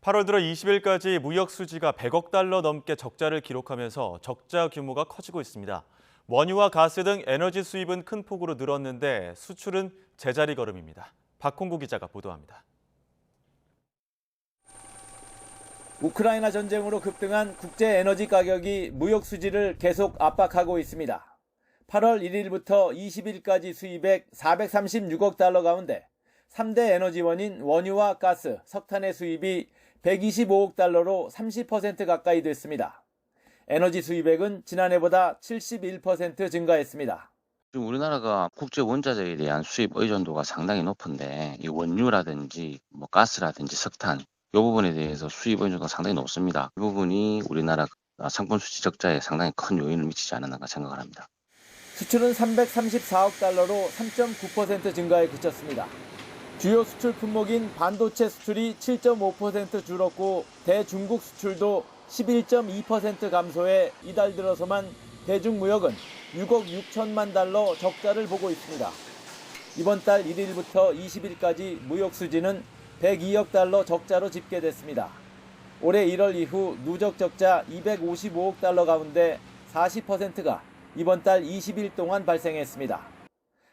(8월) 들어 20일까지 무역 수지가 100억 달러 넘게 적자를 기록하면서 적자 규모가 커지고 있습니다. 원유와 가스 등 에너지 수입은 큰 폭으로 늘었는데 수출은 제자리 걸음입니다. 박홍구 기자가 보도합니다. 우크라이나 전쟁으로 급등한 국제 에너지 가격이 무역 수지를 계속 압박하고 있습니다. 8월 1일부터 20일까지 수입액 436억 달러 가운데 3대 에너지원인 원유와 가스, 석탄의 수입이 125억 달러로 30% 가까이 됐습니다. 에너지 수입액은 지난해보다 71% 증가했습니다. 지금 우리나라가 국제 원자재에 대한 수입 의존도가 상당히 높은데 이 원유라든지 가스라든지 석탄 이 부분에 대해서 수입 의존도가 상당히 높습니다. 이 부분이 우리나라 상품 수지 적자에 상당히 큰 요인을 미치지 않았나 생각을 합니다. 수출은 334억 달러로 3.9% 증가에 그쳤습니다. 주요 수출 품목인 반도체 수출이 7.5% 줄었고 대중국 수출도 11.2% 감소해 이달 들어서만 대중무역은 6억 6천만 달러 적자를 보고 있습니다. 이번 달 1일부터 20일까지 무역 수지는 102억 달러 적자로 집계됐습니다. 올해 1월 이후 누적 적자 255억 달러 가운데 40%가 이번 달 20일 동안 발생했습니다.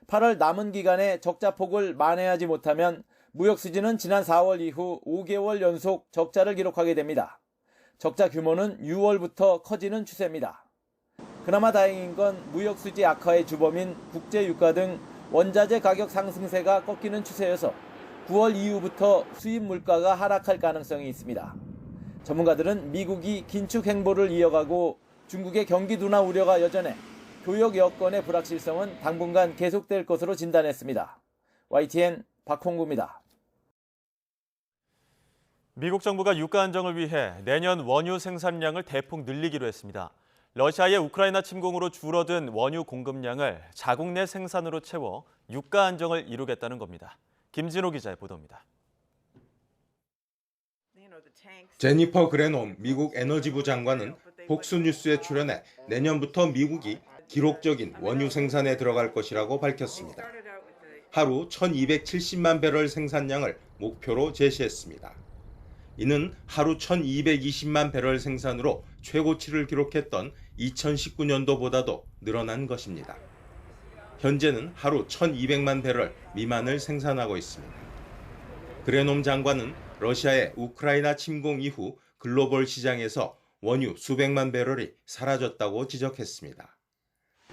8월 남은 기간에 적자폭을 만회하지 못하면 무역 수지는 지난 4월 이후 5개월 연속 적자를 기록하게 됩니다. 적자 규모는 6월부터 커지는 추세입니다. 그나마 다행인 건 무역 수지 악화의 주범인 국제 유가 등 원자재 가격 상승세가 꺾이는 추세여서 9월 이후부터 수입 물가가 하락할 가능성이 있습니다. 전문가들은 미국이 긴축 행보를 이어가고 중국의 경기 둔화 우려가 여전해 교역 여건의 불확실성은 당분간 계속될 것으로 진단했습니다. YTN 박홍구입니다. 미국 정부가 유가 안정을 위해 내년 원유 생산량을 대폭 늘리기로 했습니다. 러시아의 우크라이나 침공으로 줄어든 원유 공급량을 자국 내 생산으로 채워 유가 안정을 이루겠다는 겁니다. 김진호 기자의 보도입니다. 제니퍼 그레놈 미국 에너지부 장관은 폭스뉴스에 출연해 내년부터 미국이 기록적인 원유 생산에 들어갈 것이라고 밝혔습니다. 하루 1270만 배럴 생산량을 목표로 제시했습니다. 이는 하루 1220만 배럴 생산으로 최고치를 기록했던 2019년도보다도 늘어난 것입니다. 현재는 하루 1200만 배럴 미만을 생산하고 있습니다. 그레놈 장관은 러시아의 우크라이나 침공 이후 글로벌 시장에서 원유 수백만 배럴이 사라졌다고 지적했습니다.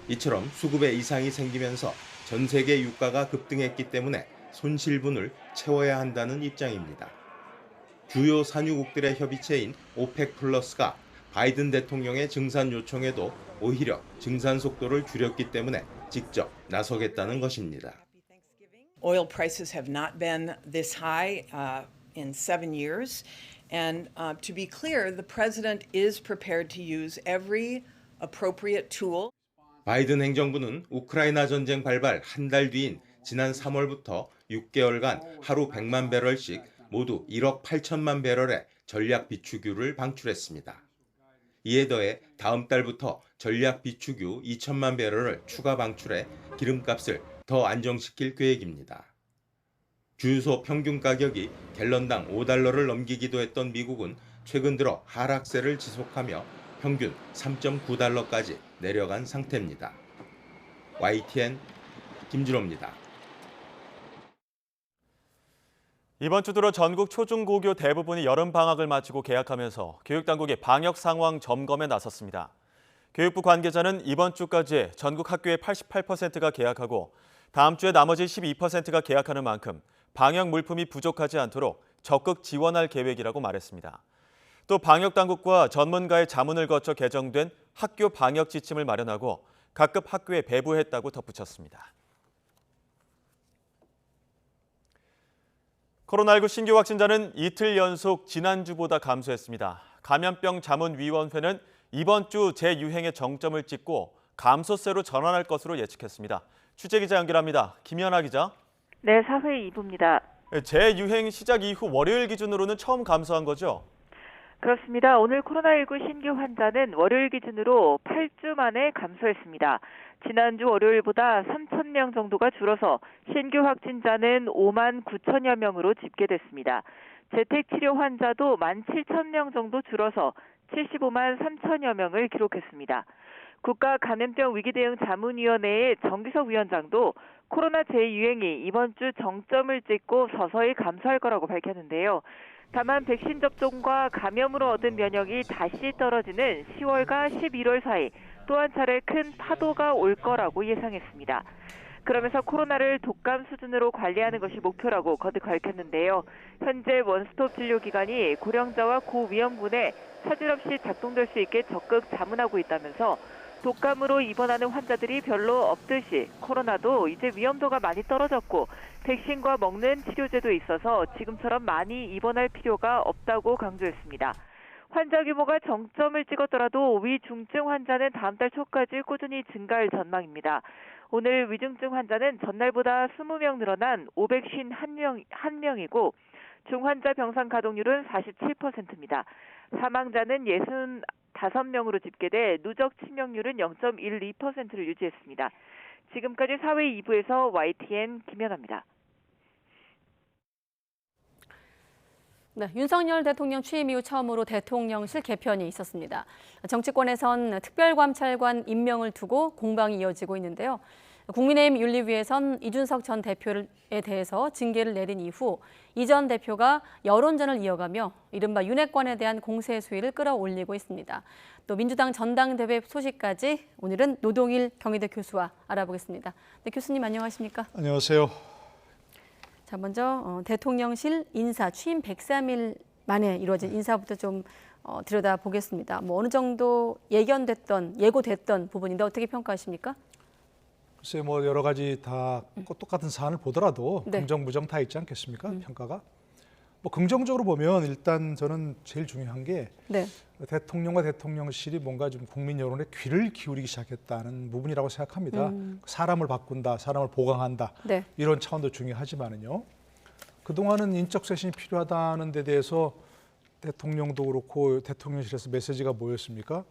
이처럼 수급의 이상이 생기면서 전 세계 유가가 급등했기 때문에 손실분을 채워야 한다는 입장입니다. 주요 산유국들의 협의체인 오펙 플러스가 바이든 대통령의 증산 요청에도 오히려 증산 속도를 줄였기 때문에 직접 나서겠다는 것입니다. Oil prices have not been this high in 7 years. And to be clear, the president is prepared to use every appropriate tool. 바이든 행정부는 우크라이나 전쟁 발발 한 달 뒤인 지난 3월부터 6개월간 하루 100만 배럴씩 모두 1억 8천만 배럴의 전략 비축유를 방출했습니다. 이에 더해 다음 달부터 전략 비축유 2천만 배럴을 추가 방출해 기름값을 더 안정시킬 계획입니다. 주유소 평균 가격이 갤런당 $5를 넘기기도 했던 미국은 최근 들어 하락세를 지속하며 평균 3.9달러까지 내려간 상태입니다. YTN 김진호입니다. 이번 주 들어 전국 초중고교 대부분이 여름방학을 마치고 개학하면서 교육당국이 방역 상황 점검에 나섰습니다. 교육부 관계자는 이번 주까지 전국 학교의 88%가 개학하고 다음 주에 나머지 12%가 개학하는 만큼 방역 물품이 부족하지 않도록 적극 지원할 계획이라고 말했습니다. 또 방역당국과 전문가의 자문을 거쳐 개정된 학교 방역 지침을 마련하고 각급 학교에 배부했다고 덧붙였습니다. 코로나19 신규 확진자는 이틀 연속 지난주보다 감소했습니다. 감염병 자문위원회는 이번 주 재유행의 정점을 찍고 감소세로 전환할 것으로 예측했습니다. 취재기자 연결합니다. 김연아 기자. 네, 사회 2부입니다. 재유행 시작 이후 월요일 기준으로는 처음 감소한 거죠? 그렇습니다. 오늘 코로나19 신규 환자는 월요일 기준으로 8주 만에 감소했습니다. 지난주 월요일보다 3,000명 정도가 줄어서 신규 확진자는 5만 9천여 명으로 집계됐습니다. 재택치료 환자도 17,000명 정도 줄어서 75만 3천여 명을 기록했습니다. 국가감염병위기대응자문위원회의 정기석 위원장도 코로나 재유행이 이번 주 정점을 찍고 서서히 감소할 거라고 밝혔는데요. 다만 백신 접종과 감염으로 얻은 면역이 다시 떨어지는 10월과 11월 사이 또 한 차례 큰 파도가 올 거라고 예상했습니다. 그러면서 코로나를 독감 수준으로 관리하는 것이 목표라고 거듭 밝혔는데요. 현재 원스톱 진료기관이 고령자와 고위험군에 차질 없이 작동될 수 있게 적극 자문하고 있다면서 독감으로 입원하는 환자들이 별로 없듯이 코로나도 이제 위험도가 많이 떨어졌고 백신과 먹는 치료제도 있어서 지금처럼 많이 입원할 필요가 없다고 강조했습니다. 환자 규모가 정점을 찍었더라도 위중증 환자는 다음 달 초까지 꾸준히 증가할 전망입니다. 오늘 위중증 환자는 전날보다 20명 늘어난 551명이고 중환자 병상 가동률은 47%입니다. 사망자는 65명으로 집계돼 누적 치명률은 0.12%를 유지했습니다. 지금까지 사회 2부에서 YTN 김연아입니다. 네, 윤석열 대통령 취임 이후 처음으로 대통령실 개편이 있었습니다. 정치권에선 특별감찰관 임명을 두고 공방이 이어지고 있는데요. 국민의힘 윤리위에선 이준석 전 대표에 대해서 징계를 내린 이후 이 전 대표가 여론전을 이어가며 이른바 윤핵관에 대한 공세 수위를 끌어올리고 있습니다. 또 민주당 전당대회 소식까지 오늘은 노동일 경희대 교수와 알아보겠습니다. 네, 교수님 안녕하십니까? 안녕하세요. 자, 먼저 대통령실 인사 취임 103일 만에 이루어진 인사부터 좀 들여다보겠습니다. 뭐 어느 정도 예고됐던 부분인데 어떻게 평가하십니까? 글쎄 뭐 여러 가지 다 똑같은 사안을 보더라도 네. 긍정 부정 다 있지 않겠습니까? 평가가. 뭐 긍정적으로 보면 일단 저는 제일 중요한 게 네. 대통령과 대통령실이 뭔가 좀 국민 여론에 귀를 기울이기 시작했다는 부분이라고 생각합니다. 사람을 바꾼다, 사람을 보강한다 네. 이런 차원도 중요하지만은요. 그동안은 인적 쇄신이 필요하다는 데 대해서 대통령도 그렇고 대통령실에서 메시지가 뭐였습니까?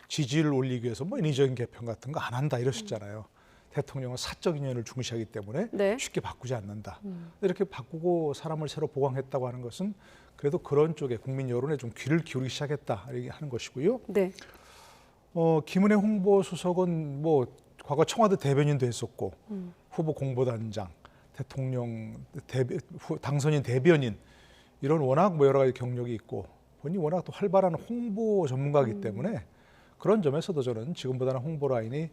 지지를 올리기 위해서 뭐 인위적인 개편 같은 거 안 한다 이러셨잖아요. 대통령은 사적 인연을 중시하기 때문에 네. 쉽게 바꾸지 않는다. 이렇게 바꾸고 사람을 새로 보강했다고 하는 것은 그래도 그런 쪽에 국민 여론에 좀 귀를 기울이기 시작했다 이렇게 하는 것이고요. 네. 김은혜 홍보수석은 뭐 과거 청와대 대변인도 했었고 후보 공보단장, 대통령 당선인 대변인 이런 워낙 뭐 여러 가지 경력이 있고 본인이 워낙 또 활발한 홍보 전문가이기 때문에 그런 점에서도 저는 지금보다는 홍보 라인이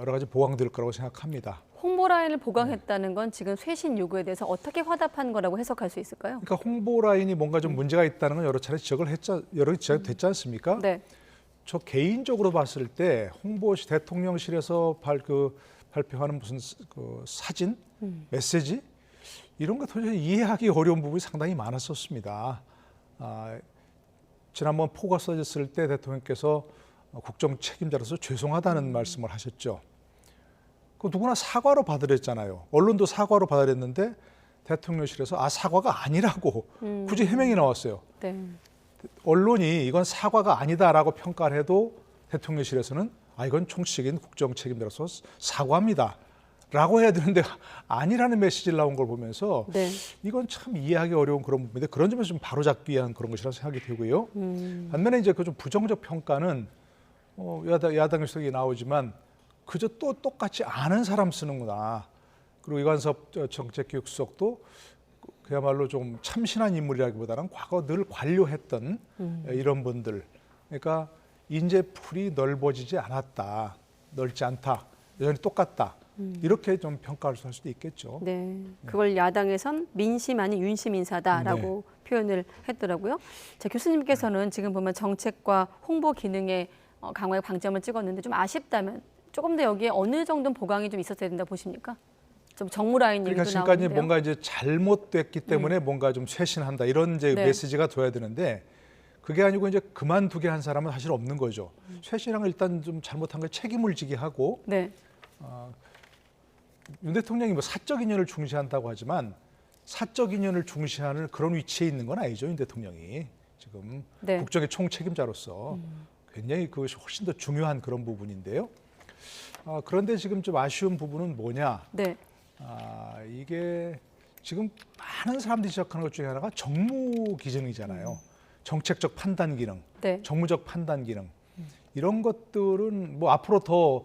여러 가지 보강될 거라고 생각합니다. 홍보 라인을 보강했다는 건 지금 쇄신 요구에 대해서 어떻게 화답한 거라고 해석할 수 있을까요? 그러니까 홍보 라인이 뭔가 좀 문제가 있다는 건 여러 차례 여러 지적이 됐지 않습니까? 네. 저 개인적으로 봤을 때 대통령실에서 발표하는 무슨 그 사진, 메시지 이런 거 도저히 이해하기 어려운 부분이 상당히 많았었습니다. 지난번 포가 써졌을 때 대통령께서 국정 책임자로서 죄송하다는 말씀을 하셨죠. 그 누구나 사과로 받아들였잖아요. 언론도 사과로 받아들였는데 대통령실에서 사과가 아니라고 굳이 해명이 나왔어요. 네. 언론이 이건 사과가 아니다라고 평가를 해도 대통령실에서는 이건 총칙인 국정 책임자로서 사과합니다. 라고 해야 되는데 아니라는 메시지를 나온 걸 보면서 네. 이건 참 이해하기 어려운 그런 부분인데 그런 점에서 좀 바로잡기 위한 그런 것이라고 생각이 되고요. 반면에 이제 그 좀 부정적 평가는 야당에서 나오지만 그저 또 똑같이 아는 사람 쓰는구나. 그리고 이관섭 정책교육수석도 그야말로 좀 참신한 인물이라기보다는 과거 늘 관료했던 이런 분들. 그러니까 인재풀이 넓어지지 않았다. 넓지 않다. 여전히 똑같다. 이렇게 좀 평가할 수도 있겠죠. 네, 그걸 야당에선 민심 아닌 윤심 인사다라고 표현을 했더라고요. 자, 교수님께서는 지금 보면 정책과 홍보 기능의 강화에 방점을 찍었는데 좀 아쉽다면 조금 더 여기에 어느 정도 보강이 좀 있었어야 된다 보십니까? 좀 정무 라인 얘기도 그러니까 나오는데요. 지금까지 뭔가 이제 잘못됐기 때문에 뭔가 좀 쇄신한다 이런 이제 메시지가 둬야 되는데 그게 아니고 이제 그만두게 한 사람은 사실 없는 거죠. 쇄신한 걸 일단 좀 잘못한 걸 책임을 지게 하고 윤 대통령이 뭐 사적 인연을 중시한다고 하지만 사적 인연을 중시하는 그런 위치에 있는 건 아니죠. 윤 대통령이 지금 국정의 총책임자로서 굉장히 그것이 훨씬 더 중요한 그런 부분인데요. 그런데 지금 좀 아쉬운 부분은 뭐냐? 이게 지금 많은 사람들이 지적하는 것 중에 하나가 정무 기능이잖아요. 정책적 판단 기능, 정무적 판단 기능 이런 것들은 뭐 앞으로 더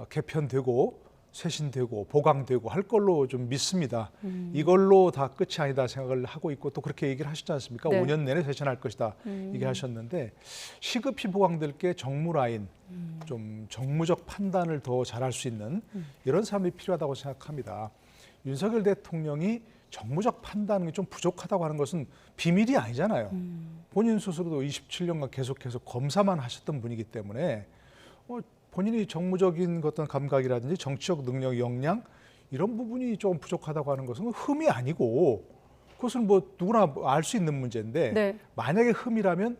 개편되고 쇄신되고 보강되고 할 걸로 좀 믿습니다. 이걸로 다 끝이 아니다 생각을 하고 있고 또 그렇게 얘기를 하셨지 않습니까? 5년 내내 쇄신할 것이다 얘기하셨는데 시급히 보강될 게 정무 라인, 좀 정무적 판단을 더 잘할 수 있는 이런 사람이 필요하다고 생각합니다. 윤석열 대통령이 정무적 판단이 좀 부족하다고 하는 것은 비밀이 아니잖아요. 본인 스스로도 27년간 계속해서 검사만 하셨던 분이기 때문에 본인이 정무적인 어떤 감각이라든지 정치적 능력, 역량 이런 부분이 좀 부족하다고 하는 것은 흠이 아니고 그것은 뭐 누구나 알 수 있는 문제인데 만약에 흠이라면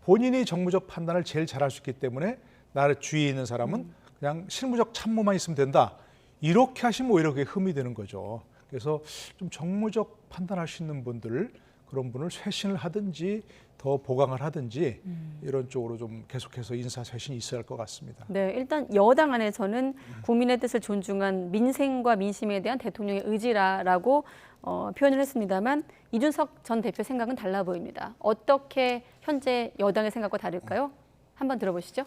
본인이 정무적 판단을 제일 잘할 수 있기 때문에 나를 주위에 있는 사람은 그냥 실무적 참모만 있으면 된다. 이렇게 하시면 오히려 그게 흠이 되는 거죠. 그래서 좀 정무적 판단할 수 있는 분들 그런 분을 쇄신을 하든지 더 보강을 하든지 이런 쪽으로 좀 계속해서 인사 쇄신이 있어야 할 것 같습니다. 네, 일단 여당 안에서는 국민의 뜻을 존중한 민생과 민심에 대한 대통령의 의지라고 표현을 했습니다만 이준석 전 대표 생각은 달라 보입니다. 어떻게 현재 여당의 생각과 다를까요? 한번 들어보시죠.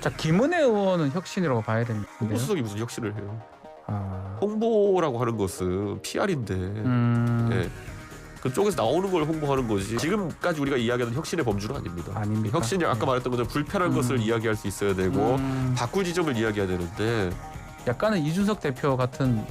자, 김은혜 의원은 혁신이라고 봐야 되는데 홍보수석이 무슨 혁신을 해요? 홍보라고 하는 것은 PR인데 그쪽에서 나오는 걸 홍보하는 거지. 지금까지 우리가 이야기하는 혁신의 범주는 아닙니다. 혁신이 아까 말했던 것처럼 불편한 것을 이야기할 수 있어야 되고 바꿀 지점을 이야기해야 되는데 약간은 이준석 대표 같은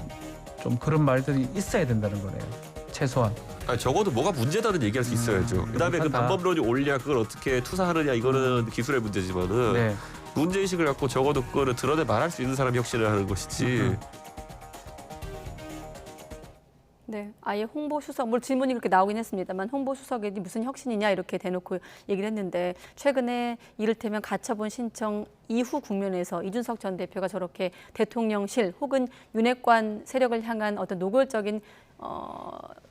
좀 그런 말들이 있어야 된다는 거네요. 최소한. 적어도 뭐가 문제다는 얘기할 수 있어야죠. 그다음에 그 방법론이 옳냐 그걸 어떻게 투사하느냐 이거는 기술의 문제지만은 문제의식을 갖고 적어도 그거를 드러내 말할 수 있는 사람이 혁신을 하는 것이지. 네, 아예 홍보수석, 뭐 질문이 그렇게 나오긴 했습니다만 홍보수석이 무슨 혁신이냐 이렇게 대놓고 얘기를 했는데 최근에 이를테면 가처분 신청 이후 국면에서 이준석 전 대표가 저렇게 대통령실 혹은 윤핵관 세력을 향한 어떤 노골적인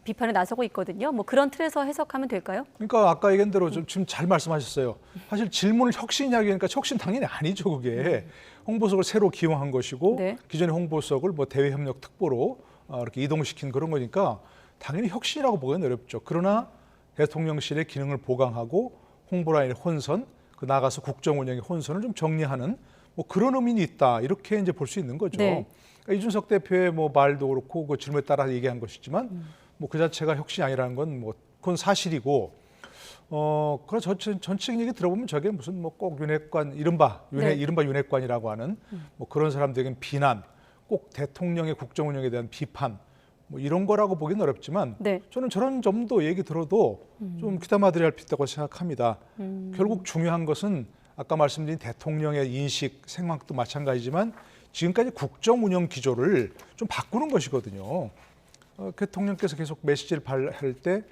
비판에 나서고 있거든요. 뭐 그런 틀에서 해석하면 될까요? 그러니까 아까 얘기한 대로 지금 잘 말씀하셨어요. 사실 질문을 혁신이냐 그러니까 혁신 당연히 아니죠. 그게 홍보석을 새로 기용한 것이고 네. 기존의 홍보석을 뭐 대외협력 특보로 이렇게 이동시킨 그런 거니까 당연히 혁신이라고 보기는 어렵죠. 그러나 대통령실의 기능을 보강하고 홍보라인의 혼선, 그 나가서 국정 운영의 혼선을 좀 정리하는 뭐 그런 의미는 있다. 이렇게 이제 볼 수 있는 거죠. 네. 그러니까 이준석 대표의 뭐 말도 그렇고 그 질문에 따라 얘기한 것이지만 뭐 그 자체가 혁신이 아니라는 건 뭐 그건 사실이고 그런 전체적인 얘기 들어보면 저게 무슨 뭐 꼭 윤핵관 이른바 윤핵관이라고 하는 뭐 그런 사람들에겐 비난, 꼭 대통령의 국정 운영에 대한 비판 뭐 이런 거라고 보기는 어렵지만 저는 저런 점도 얘기 들어도 좀 귀담아들여야 할 필요 있다고 생각합니다. 결국 중요한 것은 아까 말씀드린 대통령의 인식, 생각도 마찬가지지만 지금까지 국정 운영 기조를 좀 바꾸는 것이거든요. 대통령께서 계속 메시지를 발할 때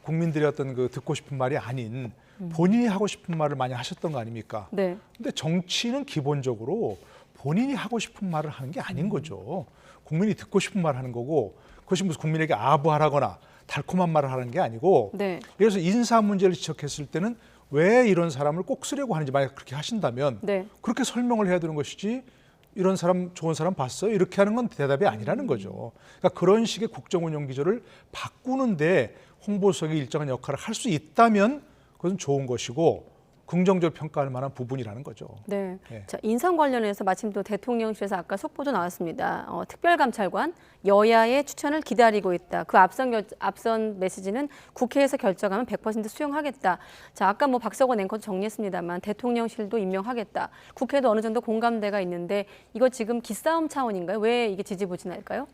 국민들이 어떤 그 듣고 싶은 말이 아닌 본인이 하고 싶은 말을 많이 하셨던 거 아닙니까? 네. 근데 정치는 기본적으로 본인이 하고 싶은 말을 하는 게 아닌 거죠. 국민이 듣고 싶은 말을 하는 거고 그것이 무슨 국민에게 아부하라거나 달콤한 말을 하는 게 아니고 그래서 인사 문제를 지적했을 때는 왜 이런 사람을 꼭 쓰려고 하는지 만약 그렇게 하신다면 그렇게 설명을 해야 되는 것이지 이런 사람 좋은 사람 봤어요? 이렇게 하는 건 대답이 아니라는 거죠. 그러니까 그런 식의 국정 운영 기조를 바꾸는데 홍보석이 일정한 역할을 할 수 있다면 그것은 좋은 것이고 긍정적으로 평가할 만한 부분이라는 거죠. 네. 자, 인선 관련해서 마침 또 대통령실에서 아까 속보도 나왔습니다. 특별감찰관 여야의 추천을 기다리고 있다. 그 앞선 메시지는 국회에서 결정하면 100% 수용하겠다. 자, 아까 뭐 박석원 앵커도 정리했습니다만 대통령실도 임명하겠다. 국회도 어느 정도 공감대가 있는데 이거 지금 기싸움 차원인가요? 왜 이게 지지부진할까요?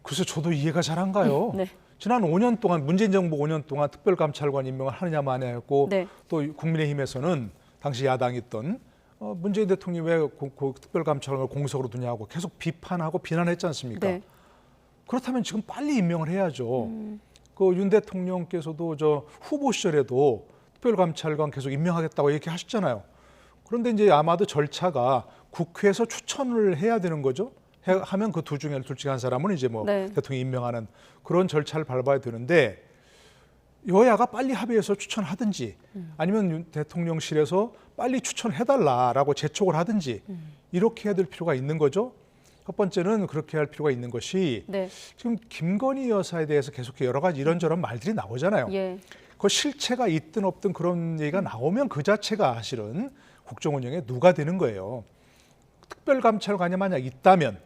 글쎄 저도 이해가 잘 안 가요. 네. 지난 5년 동안 문재인 정부 5년 동안 특별감찰관 임명을 하느냐 마느냐 했고 또 국민의힘에서는 당시 야당이었던 문재인 대통령이 왜 특별감찰관을 공석으로 두냐고 계속 비판하고 비난했지 않습니까? 그렇다면 지금 빨리 임명을 해야죠. 그 윤 대통령께서도 저 후보 시절에도 특별감찰관 계속 임명하겠다고 이렇게 하셨잖아요. 그런데 이제 아마도 절차가 국회에서 추천을 해야 되는 거죠. 하면 그 둘 중에 한 사람은 이제 뭐 대통령이 임명하는 그런 절차를 밟아야 되는데 여야가 빨리 합의해서 추천하든지 아니면 대통령실에서 빨리 추천해달라라고 재촉을 하든지 이렇게 해야 될 필요가 있는 거죠. 첫 번째는 그렇게 할 필요가 있는 것이 지금 김건희 여사에 대해서 계속 여러 가지 이런저런 말들이 나오잖아요. 그 실체가 있든 없든 그런 얘기가 나오면 그 자체가 사실은 국정 운영에 누가 되는 거예요. 특별감찰관이 만약 있다면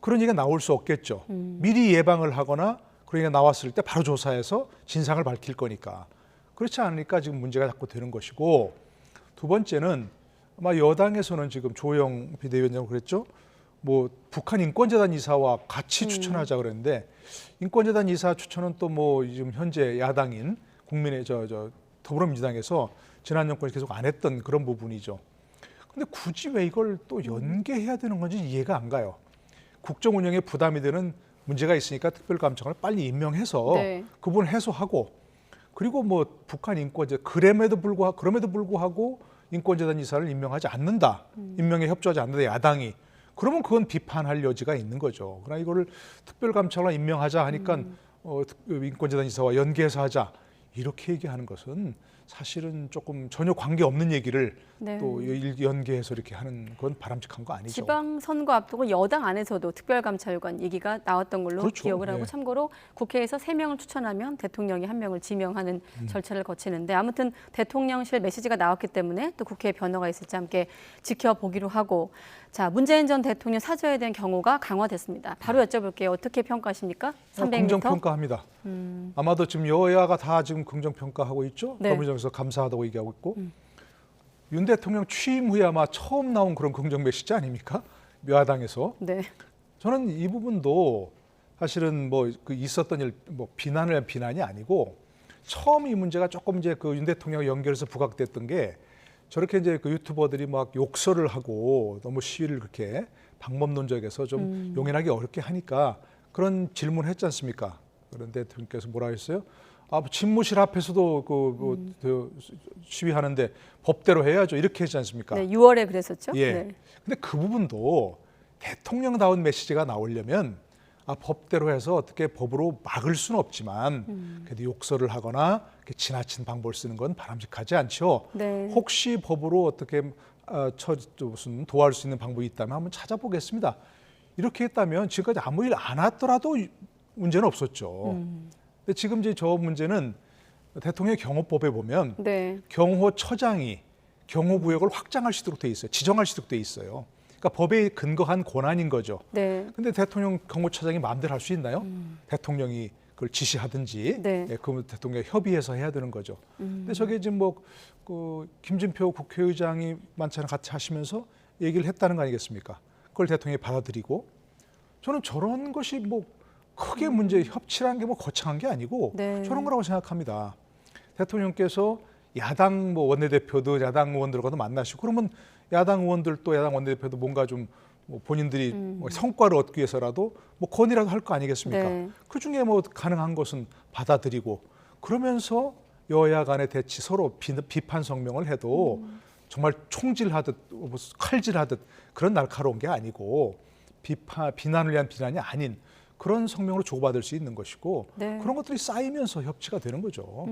그런 얘기가 나올 수 없겠죠. 미리 예방을 하거나 그런 얘기가 나왔을 때 바로 조사해서 진상을 밝힐 거니까. 그렇지 않으니까 지금 문제가 자꾸 되는 것이고 두 번째는 아마 여당에서는 지금 조영 비대위원장은 그랬죠. 뭐 북한 인권재단 이사와 같이 추천하자 그랬는데 인권재단 이사 추천은 또 뭐 지금 현재 야당인 국민의 더불어민주당에서 지난 정권이 계속 안 했던 그런 부분이죠. 근데 굳이 왜 이걸 또 연계해야 되는 건지 이해가 안 가요. 국정 운영에 부담이 되는 문제가 있으니까 특별감찰관을 빨리 임명해서 그 부분을 해소하고 그리고 뭐 북한 인권재 그럼에도 불구하고 인권재단 이사를 임명하지 않는다. 임명에 협조하지 않는다. 야당이. 그러면 그건 비판할 여지가 있는 거죠. 그러나 이거를 특별감찰관 임명하자 하니까 인권재단 이사와 연계해서 하자. 이렇게 얘기하는 것은 사실은 조금 전혀 관계없는 얘기를 또 연계해서 이렇게 하는 건 바람직한 거 아니죠. 지방선거 앞두고 여당 안에서도 특별감찰관 얘기가 나왔던 걸로 기억을 하고 참고로 국회에서 3명을 추천하면 대통령이 1명을 지명하는 절차를 거치는데 아무튼 대통령실 메시지가 나왔기 때문에 또 국회에 변화가 있을지 함께 지켜보기로 하고 자 문재인 전 대통령 사저에 대한 경호가 강화됐습니다. 바로 여쭤볼게요. 어떻게 평가하십니까? 300m? 긍정평가합니다. 아마도 지금 여야가 다 지금 긍정평가하고 있죠. 더불어민주당에서 감사하다고 얘기하고 있고 윤 대통령 취임 후에 아마 처음 나온 그런 긍정 메시지 아닙니까? 여야당에서. 저는 이 부분도 사실은 뭐 그 있었던 일, 뭐 비난이 아니고 처음 이 문제가 조금 이제 그 윤 대통령 연결해서 부각됐던 게 저렇게 이제 그 유튜버들이 막 욕설을 하고 너무 시위를 그렇게 방법론적에서 좀 용인하기 어렵게 하니까 그런 질문을 했지 않습니까? 그런데 대통령께서 뭐라 했어요? 집무실 앞에서도 시위하는데 법대로 해야죠. 이렇게 했지 않습니까? 네, 6월에 그랬었죠. 예. 네. 근데 그 부분도 대통령다운 메시지가 나오려면 법대로 해서 어떻게 법으로 막을 수는 없지만 그래도 욕설을 하거나 지나친 방법을 쓰는 건 바람직하지 않죠. 네. 혹시 법으로 어떻게 무슨 도와줄 수 있는 방법이 있다면 한번 찾아보겠습니다. 이렇게 했다면 지금까지 아무 일 안 했더라도 문제는 없었죠. 근데 지금 이제 저 문제는 대통령 경호법에 보면 네. 경호처장이 경호구역을 확장할 수 있도록 돼 있어요. 지정할 수 있도록 돼 있어요. 그러니까 법에 근거한 권한인 거죠. 네. 근데 대통령 경호처장이 마음대로 할 수 있나요? 대통령이 그걸 지시하든지 네. 그 대통령 협의해서 해야 되는 거죠. 근데 저게 지금 김진표 국회의장이 만찬을 같이 하시면서 얘기를 했다는 거 아니겠습니까? 그걸 대통령이 받아들이고 저는 저런 것이 크게 문제 협치라는 게 거창한 게 아니고 네. 저런 거라고 생각합니다. 대통령께서 야당 원내대표도 야당 의원들과도 만나시고 그러면 야당 의원들도 야당 원내대표도 뭔가 좀 본인들이 성과를 얻기 위해서라도 건의라도 할 거 아니겠습니까? 네. 그중에 가능한 것은 받아들이고 그러면서 여야 간의 대치 서로 비판 성명을 해도 정말 총질하듯 칼질하듯 그런 날카로운 게 아니고 비난을 위한 비난이 아닌 그런 성명으로 주고받을 수 있는 것이고 네. 그런 것들이 쌓이면서 협치가 되는 거죠.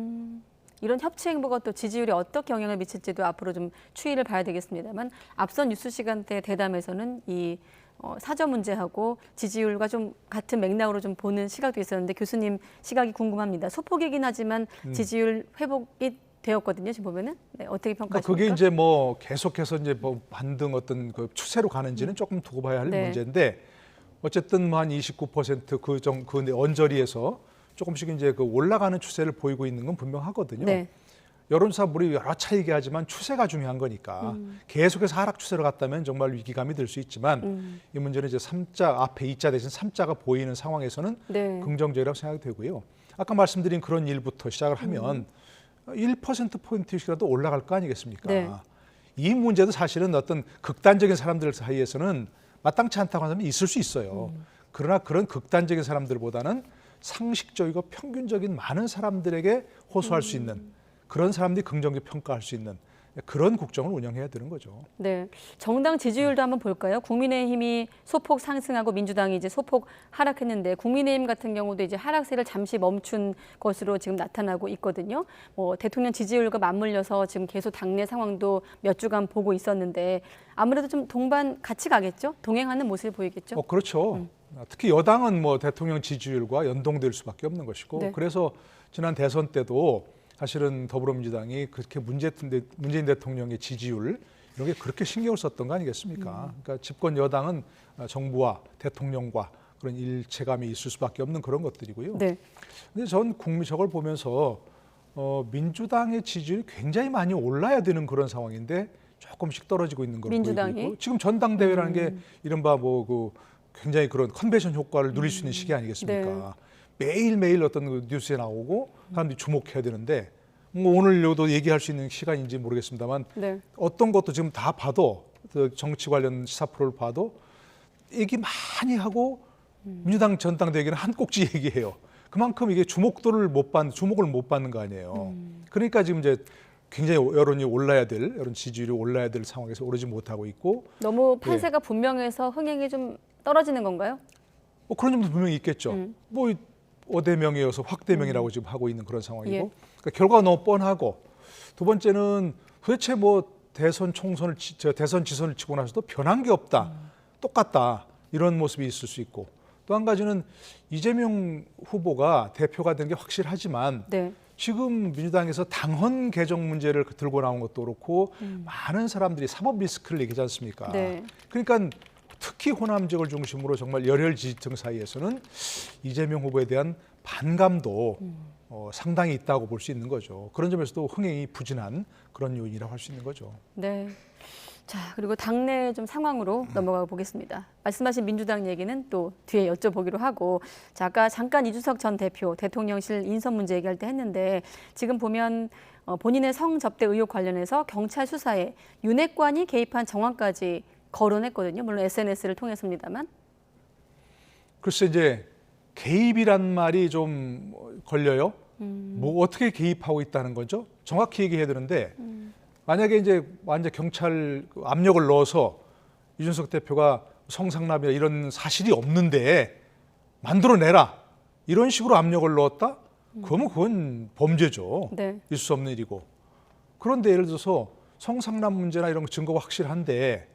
이런 협치 행보가 또 지지율에 어떻게 영향을 미칠지도 앞으로 좀 추이를 봐야 되겠습니다만 앞선 뉴스 시간대 대담에서는 이 사저 문제하고 지지율과 좀 같은 맥락으로 좀 보는 시각도 있었는데 교수님 시각이 궁금합니다. 소폭이긴 하지만 지지율 회복이 되었거든요. 지금 보면은 어떻게 평가하십니까? 그게 이제 계속해서 이제 반등 어떤 추세로 가는지는 조금 두고 봐야 할 네. 문제인데 어쨌든 한 29% 그 언저리에서 조금씩 이제 올라가는 추세를 보이고 있는 건 분명하거든요. 네. 여론조사 우리 여러 차례 얘기하지만 추세가 중요한 거니까 계속해서 하락 추세로 갔다면 정말 위기감이 들 수 있지만 이 문제는 이제 3자 앞에 2자 대신 3자가 보이는 상황에서는 네. 긍정적이라고 생각이 되고요. 아까 말씀드린 그런 일부터 시작을 하면 1%포인트씩이라도 올라갈 거 아니겠습니까? 네. 이 문제도 사실은 어떤 극단적인 사람들 사이에서는 마땅치 않다고 하면 있을 수 있어요. 그러나 그런 극단적인 사람들보다는 상식적이고 평균적인 많은 사람들에게 호소할 수 있는 그런 사람들이 긍정적으로 평가할 수 있는 그런 국정을 운영해야 되는 거죠. 네, 정당 지지율도 한번 볼까요? 국민의힘이 소폭 상승하고 민주당이 이제 소폭 하락했는데 국민의힘 같은 경우도 이제 하락세를 잠시 멈춘 것으로 지금 나타나고 있거든요. 대통령 지지율과 맞물려서 지금 계속 당내 상황도 몇 주간 보고 있었는데 아무래도 좀 동반 같이 가겠죠? 동행하는 모습을 보이겠죠? 그렇죠. 특히 여당은 대통령 지지율과 연동될 수밖에 없는 것이고 네. 그래서 지난 대선 때도 사실은 더불어민주당이 그렇게 문재인 대통령의 지지율 이런 게 그렇게 신경을 썼던 거 아니겠습니까? 그러니까 집권 여당은 정부와 대통령과 그런 일체감이 있을 수밖에 없는 그런 것들이고요. 네. 근데 전 저걸 보면서 민주당의 지지율이 굉장히 많이 올라야 되는 그런 상황인데 조금씩 떨어지고 있는 걸 민주당이? 보이고 있고 지금 전당대회라는 게 이른바 굉장히 그런 컨벤션 효과를 누릴 수 있는 시기 아니겠습니까? 네. 매일매일 어떤 뉴스에 나오고 사람들이 주목해야 되는데 오늘도 얘기할 수 있는 시간인지 모르겠습니다만 네. 어떤 것도 지금 다 봐도 정치 관련 시사 프로를 봐도 얘기 많이 하고 민주당 전당대회는 한 꼭지 얘기해요. 그만큼 이게 주목을 못 받는 거 아니에요. 그러니까 지금 이제 굉장히 여론이 올라야 될 여론 지지율이 올라야 될 상황에서 오르지 못하고 있고 너무 판세가 분명해서 흥행이 좀 떨어지는 건가요? 그런 점도 분명히 있겠죠. 어대명이어서 확대명이라고 지금 하고 있는 그런 상황이고 예. 그러니까 결과가 너무 뻔하고 두 번째는 도대체 대선 지선을 치고 나서도 변한 게 없다. 똑같다. 이런 모습이 있을 수 있고 또 한 가지는 이재명 후보가 대표가 된 게 확실하지만 네. 지금 민주당에서 당헌 개정 문제를 들고 나온 것도 그렇고 많은 사람들이 사법 리스크를 얘기하지 않습니까? 네. 그러니까 특히 호남 지역을 중심으로 정말 열혈 지지층 사이에서는 이재명 후보에 대한 반감도 상당히 있다고 볼 수 있는 거죠. 그런 점에서도 흥행이 부진한 그런 요인이라고 할 수 있는 거죠. 네. 자, 그리고 당내 좀 상황으로 넘어가 보겠습니다. 말씀하신 민주당 얘기는 또 뒤에 여쭤보기로 하고, 자, 아까 잠깐 이준석 전 대표 대통령실 인선 문제 얘기할 때 했는데 지금 보면 본인의 성접대 의혹 관련해서 경찰 수사에 윤핵관이 개입한 정황까지 거론했거든요. 물론 SNS를 통해서입니다만. 글쎄 이제 개입이란 말이 좀 걸려요. 뭐 어떻게 개입하고 있다는 거죠? 정확히 얘기해야 되는데 만약에 이제 완전 경찰 압력을 넣어서 이준석 대표가 성상납이나 이런 사실이 없는데 만들어내라 이런 식으로 압력을 넣었다? 그러면 그건 범죄죠. 네. 있을 수 없는 일이고. 그런데 예를 들어서 성상납 문제나 이런 증거가 확실한데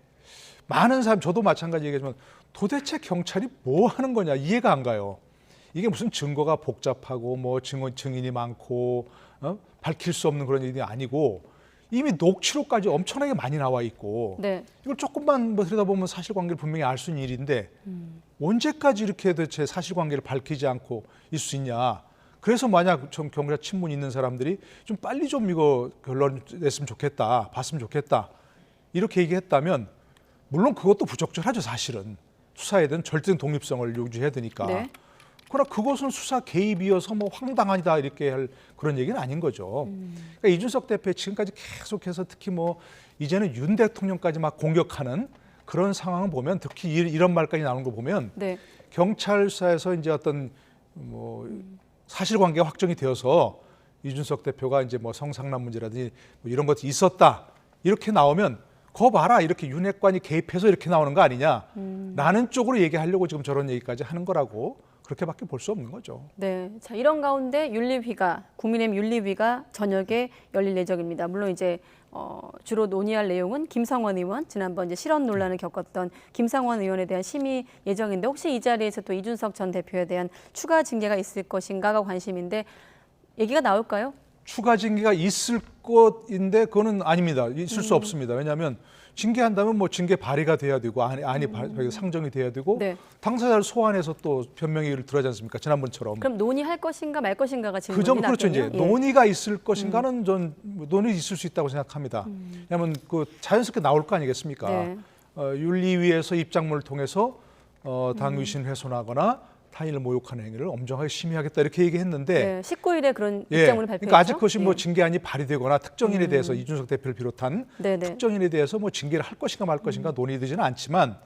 많은 사람, 저도 마찬가지 얘기하지만 도대체 경찰이 뭐 하는 거냐 이해가 안 가요. 이게 무슨 증거가 복잡하고 뭐 증인이 많고 밝힐 수 없는 그런 일이 아니고 이미 녹취록까지 엄청나게 많이 나와 있고 네. 이걸 조금만 뭐 들여다보면 사실관계를 분명히 알 수 있는 일인데 언제까지 이렇게 도대체 사실관계를 밝히지 않고 있을 수 있냐. 그래서 만약 좀 경찰 친문 있는 사람들이 좀 빨리 좀 이거 결론 냈으면 좋겠다, 봤으면 좋겠다 이렇게 얘기했다면 물론 그것도 부적절하죠. 사실은 수사에 대한 절대적 독립성을 유지해야 되니까. 네. 그러나 그것은 수사 개입이어서 뭐 황당하다 이렇게 할 그런 얘기는 아닌 거죠. 그러니까 이준석 대표 지금까지 계속해서 특히 뭐 이제는 윤 대통령까지 막 공격하는 그런 상황을 보면 특히 이런 말까지 나오는 거 보면 네. 경찰 수사에서 이제 어떤 뭐 사실관계가 확정이 되어서 이준석 대표가 이제 뭐 성상납 문제라든지 뭐 이런 것이 있었다 이렇게 나오면 거 봐라 이렇게 윤핵관이 개입해서 이렇게 나오는 거 아니냐라는 쪽으로 얘기하려고 지금 저런 얘기까지 하는 거라고 그렇게밖에 볼 수 없는 거죠. 네, 자 이런 가운데 윤리위가 국민의힘 윤리위가 저녁에 열릴 예정입니다. 물론 이제 주로 논의할 내용은 김성원 의원 지난번 이제 실언 논란을 겪었던 김성원 의원에 대한 심의 예정인데 혹시 이 자리에서 또 이준석 전 대표에 대한 추가 징계가 있을 것인가가 관심인데 얘기가 나올까요? 추가 징계가 있을 것인데 그거는 아닙니다. 있을 수 없습니다. 왜냐하면 징계한다면 뭐 징계 발의가 돼야 되고 안이 상정이 돼야 되고 네. 당사자를 소환해서 또 변명을 들어야지 않습니까? 지난번처럼. 그럼 논의할 것인가 말 것인가가 질문이 그 점 그렇죠. 났겠네요. 이제 예. 논의가 있을 것인가는 전 논의 있을 수 있다고 생각합니다. 왜냐하면 그 자연스럽게 나올 거 아니겠습니까? 네. 윤리위에서 입장문을 통해서 당 위신 훼손하거나 타인을 모욕하는 행위를 엄정하게 심의하겠다 이렇게 얘기했는데 네, 19일에 그런 예, 입장문을 발표했죠. 그러니까 아직 그것이 뭐 예. 징계안이 발의되거나 특정인에 대해서 이준석 대표를 비롯한 네네. 특정인에 대해서 뭐 징계를 할 것인가 말 것인가 논의되지는 않지만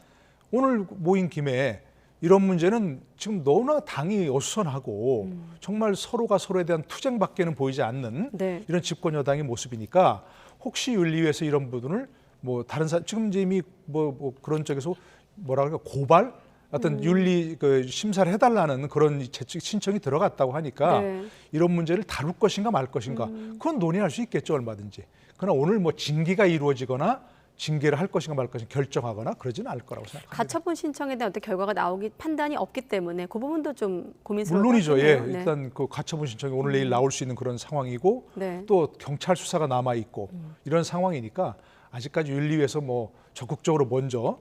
오늘 모인 김에 이런 문제는 지금 너무나 당이 어수선하고 정말 서로가 서로에 대한 투쟁밖에는 보이지 않는 네. 이런 집권 여당의 모습이니까 혹시 윤리위에서 이런 부분을 뭐 다른 지금 이제 이미 뭐 그런 쪽에서 뭐라 그럴까 고발 어떤 윤리 그 심사를 해달라는 그런 신청이 들어갔다고 하니까 네. 이런 문제를 다룰 것인가 말 것인가 그건 논의할 수 있겠죠 얼마든지. 그러나 오늘 뭐 징계가 이루어지거나 징계를 할 것인가 말 것인가 결정하거나 그러지는 않을 거라고 생각합니다. 가처분 신청에 대한 어떤 결과가 판단이 없기 때문에 그 부분도 좀 고민스러울 것 물론이죠. 예, 같네요. 네. 일단 그 가처분 신청이 오늘 내일 나올 수 있는 그런 상황이고 네. 또 경찰 수사가 남아 있고 이런 상황이니까 아직까지 윤리위에서 뭐 적극적으로 먼저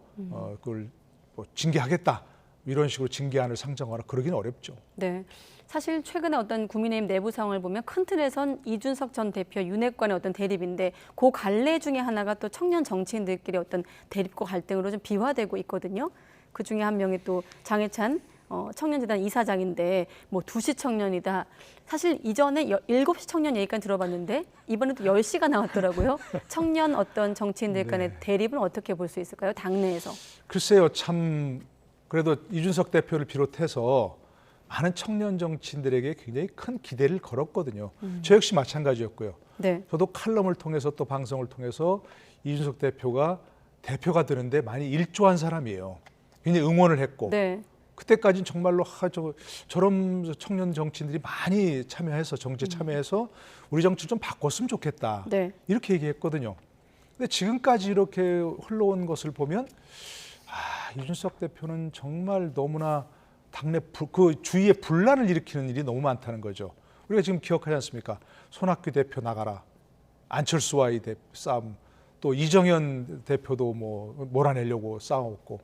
그걸 뭐 징계하겠다 이런 식으로 징계안을 상정하거나 그러기는 어렵죠. 네. 사실 최근에 어떤 국민의힘 내부 상황을 보면 큰 틀에선 이준석 전 대표 윤핵관의 어떤 대립인데 그 갈래 중에 하나가 또 청년 정치인들끼리 어떤 대립과 갈등으로 좀 비화되고 있거든요. 그 중에 한 명이 또 장해찬 청년재단 이사장인데 뭐 2시 청년이다. 사실 이전에 7시 청년 얘기까지 들어봤는데 이번에 또 10시가 나왔더라고요. 청년 어떤 정치인들 간의 네. 대립은 어떻게 볼 수 있을까요? 당내에서. 글쎄요. 참 그래도 이준석 대표를 비롯해서 많은 청년 정치인들에게 굉장히 큰 기대를 걸었거든요. 저 역시 마찬가지였고요. 네. 저도 칼럼을 통해서 또 방송을 통해서 이준석 대표가 되는데 많이 일조한 사람이에요. 굉장히 응원을 했고 네. 그때까지는 정말로 저런 청년 정치인들이 많이 참여해서 정치에 참여해서 우리 정치를 좀 바꿨으면 좋겠다. 네. 이렇게 얘기했거든요. 근데 지금까지 이렇게 흘러온 것을 보면 이준석 대표는 정말 너무나 당내 그 주위에 분란을 일으키는 일이 너무 많다는 거죠. 우리가 지금 기억하지 않습니까? 손학규 대표 나가라, 안철수와의 싸움, 또 이정현 대표도 뭐 몰아내려고 싸웠고,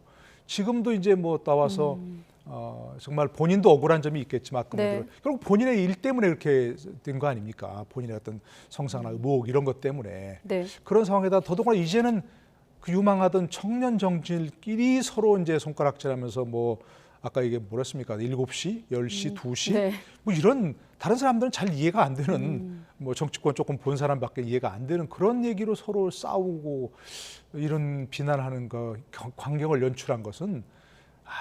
지금도 이제 뭐 나와서 정말 본인도 억울한 점이 있겠지만 네. 결국 본인의 일 때문에 그렇게 된 거 아닙니까? 본인의 어떤 성상나 의혹 이런 것 때문에 네. 그런 상황에다 더더구나 이제는 그 유망하던 청년 정치인끼리 서로 이제 손가락질하면서 뭐 아까 이게 뭐랬습니까? 7시, 10시, 2시 네. 뭐 이런 다른 사람들은 잘 이해가 안 되는 뭐 정치권 조금 본 사람밖에 이해가 안 되는 그런 얘기로 서로 싸우고 이런 비난하는 거 광경을 연출한 것은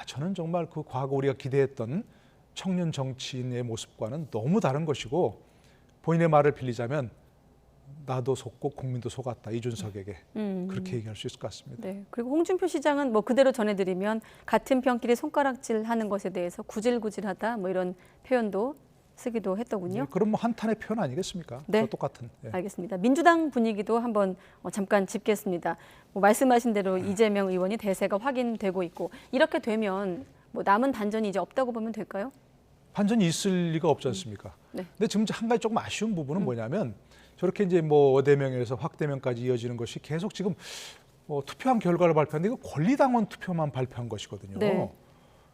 저는 정말 그 과거 우리가 기대했던 청년 정치인의 모습과는 너무 다른 것이고 본인의 말을 빌리자면 나도 속고 국민도 속았다 이준석에게 그렇게 얘기할 수 있을 것 같습니다. 네. 그리고 홍준표 시장은 뭐 그대로 전해드리면 같은 편끼리 손가락질하는 것에 대해서 구질구질하다 뭐 이런 표현도 쓰기도 했더군요. 네, 그럼 뭐 한탄의 표현 아니겠습니까? 네. 똑같은. 네. 알겠습니다. 민주당 분위기도 한번 잠깐 짚겠습니다. 뭐 말씀하신 대로 이재명 의원이 대세가 확인되고 있고 이렇게 되면 뭐 남은 반전이 이제 없다고 보면 될까요? 반전이 있을 리가 없지 않습니까? 네. 근데 지금 한 가지 조금 아쉬운 부분은 뭐냐면 저렇게 이제 뭐 어대명에서 확대명까지 이어지는 것이 계속 지금 투표한 결과를 발표하는데 이거 권리당원 투표만 발표한 것이거든요. 네.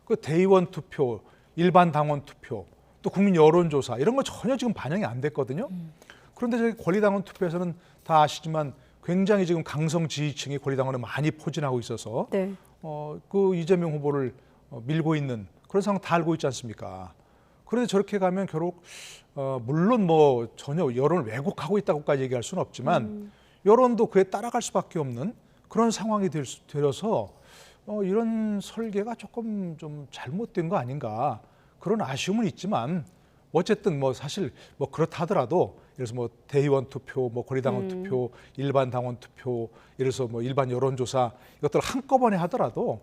그 대의원 투표, 일반 당원 투표, 또 국민 여론조사 이런 거 전혀 지금 반영이 안 됐거든요. 그런데 저희 권리당원 투표에서는 다 아시지만 굉장히 지금 강성 지지층이 권리당원을 많이 포진하고 있어서 네. 그 이재명 후보를 밀고 있는 그런 상황 다 알고 있지 않습니까? 그런데 저렇게 가면 결국 물론 뭐 전혀 여론을 왜곡하고 있다고까지 얘기할 수는 없지만 여론도 그에 따라갈 수밖에 없는 그런 상황이 되어서 이런 설계가 조금 좀 잘못된 거 아닌가 그런 아쉬움은 있지만 어쨌든 뭐 사실 뭐 그렇다 하더라도 예를 들어서 뭐 대의원 투표, 뭐 권리당원 투표, 일반 당원 투표, 예를 들어서 뭐 일반 여론조사 이것들을 한꺼번에 하더라도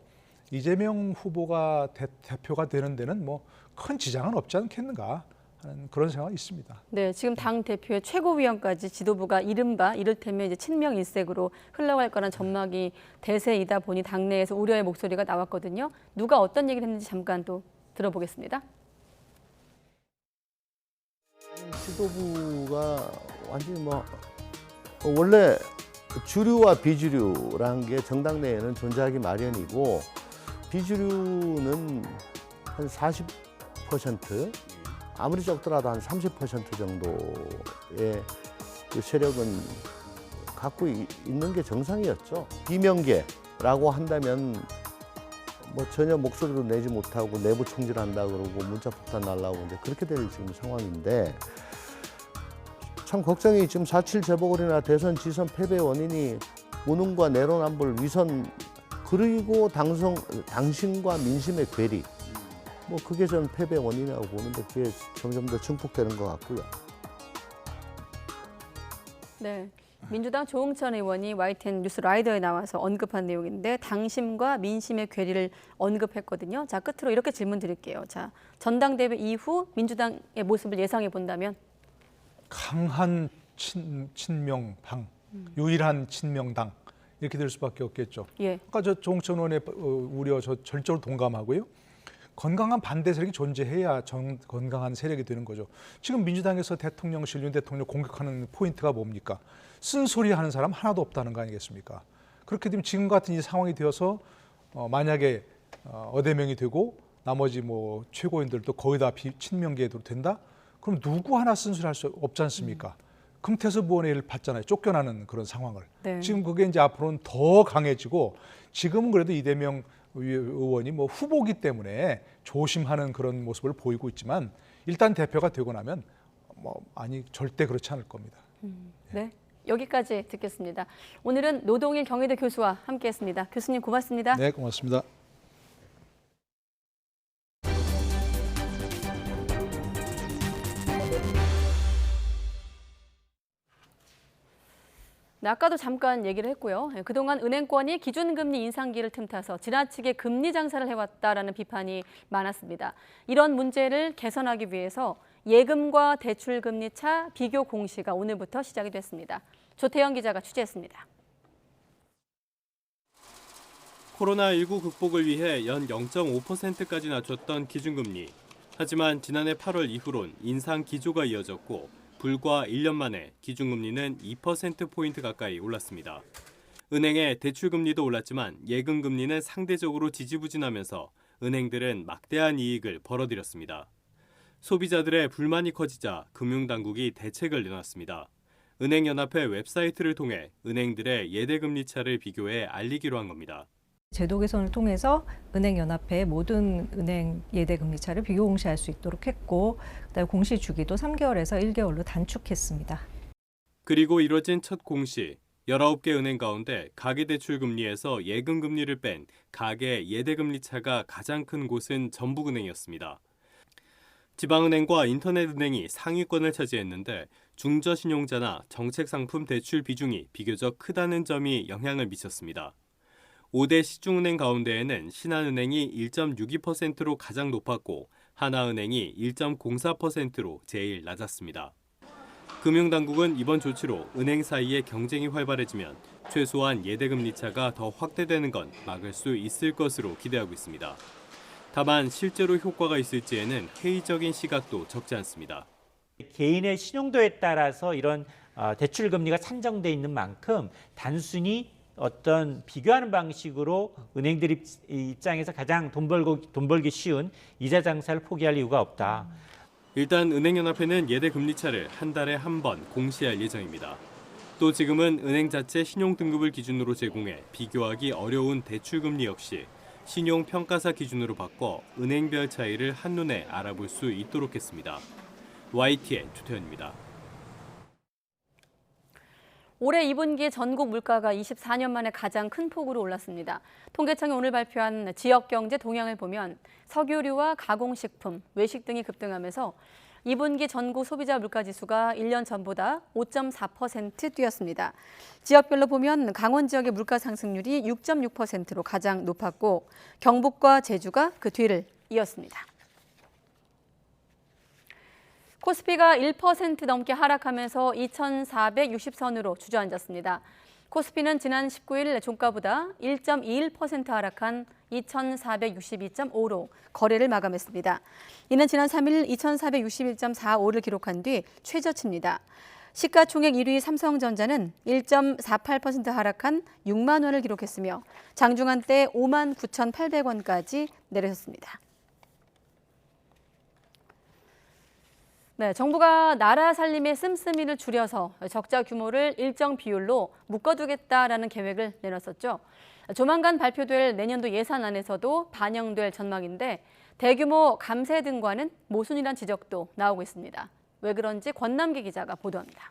이재명 후보가 대표가 되는 데는 뭐 큰 지장은 없지 않겠는가 하는 그런 생각이 있습니다. 네, 지금 당 대표의 최고위원까지 지도부가 이를테면 이제 친명 일색으로 흘러갈 거란 전망이 대세이다 보니 당내에서 우려의 목소리가 나왔거든요. 누가 어떤 얘기를 했는지 잠깐 또 들어보겠습니다. 지도부가 완전히 뭐 원래 주류와 비주류라는 게 정당 내에는 존재하기 마련이고 비주류는 한 40% 아무리 적더라도 한 30% 정도의 그 세력은 갖고 있는 게 정상이었죠. 비명계라고 한다면 뭐 전혀 목소리도 내지 못하고 내부 총질한다 그러고 문자폭탄 날라오는데 그렇게 될 지금 상황인데 참 걱정이 지금 4.7 재보궐이나 대선 지선 패배 원인이 무능과 내로남불 위선 그리고 당신과 민심의 괴리 뭐 그게 전 패배 원인이라고 보는데 그게 점점 더 증폭되는 것 같고요. 네. 민주당 조응천 의원이 YTN 뉴스 라이더에 나와서 언급한 내용인데 당심과 민심의 괴리를 언급했거든요. 자, 끝으로 이렇게 질문 드릴게요. 자, 전당대회 이후 민주당의 모습을 예상해 본다면? 강한 친명당, 유일한 친명당 이렇게 될 수밖에 없겠죠. 예. 아까 저 조응천 의원의 우려 저 절대로 동감하고요. 건강한 반대 세력이 존재해야 건강한 세력이 되는 거죠. 지금 민주당에서 대통령실, 윤 대통령 공격하는 포인트가 뭡니까? 쓴소리 하는 사람 하나도 없다는 거 아니겠습니까? 그렇게 되면 지금 같은 이 상황이 되어서 만약에 어대명이 되고 나머지 뭐 최고인들도 거의 다 친명계도 된다? 그럼 누구 하나 쓴소리 할 수 없지 않습니까? 금태섭 의원의 일을 봤잖아요. 쫓겨나는 그런 상황을. 네. 지금 그게 이제 앞으로는 더 강해지고 지금은 그래도 이재명 의원이 뭐 후보기 때문에 조심하는 그런 모습을 보이고 있지만 일단 대표가 되고 나면 절대 그렇지 않을 겁니다. 네. 여기까지 듣겠습니다. 오늘은 노동일 경희대 교수와 함께했습니다. 교수님 고맙습니다. 네, 고맙습니다. 네, 아까도 잠깐 얘기를 했고요. 그동안 은행권이 기준금리 인상기를 틈타서 지나치게 금리 장사를 해왔다라는 비판이 많았습니다. 이런 문제를 개선하기 위해서 예금과 대출금리 차 비교 공시가 오늘부터 시작이 됐습니다. 조태영 기자가 취재했습니다. 코로나19 극복을 위해 연 0.5%까지 낮췄던 기준금리. 하지만 지난해 8월 이후론 인상 기조가 이어졌고 불과 1년 만에 기준금리는 2%포인트 가까이 올랐습니다. 은행의 대출금리도 올랐지만 예금금리는 상대적으로 지지부진하면서 은행들은 막대한 이익을 벌어들였습니다. 소비자들의 불만이 커지자 금융당국이 대책을 내놨습니다. 은행연합회 웹사이트를 통해 은행들의 예대금리 차를 비교해 알리기로 한 겁니다. 제도 개선을 통해서 은행연합회 모든 은행 예대금리차를 비교 공시할 수 있도록 했고 그다음에 공시 주기도 3개월에서 1개월로 단축했습니다. 그리고 이뤄진 첫 공시, 19개 은행 가운데 가계대출금리에서 예금금리를 뺀 가계 예대금리차가 가장 큰 곳은 전북은행이었습니다. 지방은행과 인터넷은행이 상위권을 차지했는데 중저신용자나 정책상품 대출 비중이 비교적 크다는 점이 영향을 미쳤습니다. 5대 시중은행 가운데에는 신한은행이 1.62%로 가장 높았고 하나은행이 1.04%로 제일 낮았습니다. 금융당국은 이번 조치로 은행 사이의 경쟁이 활발해지면 최소한 예대금리 차가 더 확대되는 건 막을 수 있을 것으로 기대하고 있습니다. 다만 실제로 효과가 있을지에는 회의적인 시각도 적지 않습니다. 개인의 신용도에 따라서 이런 대출 금리가 산정돼 있는 만큼 단순히 어떤 비교하는 방식으로 은행들 입장에서 가장 돈 벌기 쉬운 이자 장사를 포기할 이유가 없다. 일단 은행연합회는 예대금리 차를 한 달에 한 번 공시할 예정입니다. 또 지금은 은행 자체 신용등급을 기준으로 제공해 비교하기 어려운 대출금리 역시 신용평가사 기준으로 바꿔 은행별 차이를 한눈에 알아볼 수 있도록 했습니다. YTN 주태현입니다. 올해 2분기 전국 물가가 24년 만에 가장 큰 폭으로 올랐습니다. 통계청이 오늘 발표한 지역경제 동향을 보면 석유류와 가공식품, 외식 등이 급등하면서 2분기 전국 소비자 물가지수가 1년 전보다 5.4% 뛰었습니다. 지역별로 보면 강원 지역의 물가 상승률이 6.6%로 가장 높았고 경북과 제주가 그 뒤를 이었습니다. 코스피가 1% 넘게 하락하면서 2,460선으로 주저앉았습니다. 코스피는 지난 19일 종가보다 1.21% 하락한 2,462.5로 거래를 마감했습니다. 이는 지난 3일 2,461.45를 기록한 뒤 최저치입니다. 시가총액 1위 삼성전자는 1.48% 하락한 6만 원을 기록했으며 장중한 때 5만 9,800원까지 내려섰습니다. 네, 정부가 나라 살림의 씀씀이를 줄여서 적자 규모를 일정 비율로 묶어두겠다라는 계획을 내놨었죠. 조만간 발표될 내년도 예산안에서도 반영될 전망인데 대규모 감세 등과는 모순이란 지적도 나오고 있습니다. 왜 그런지 권남기 기자가 보도합니다.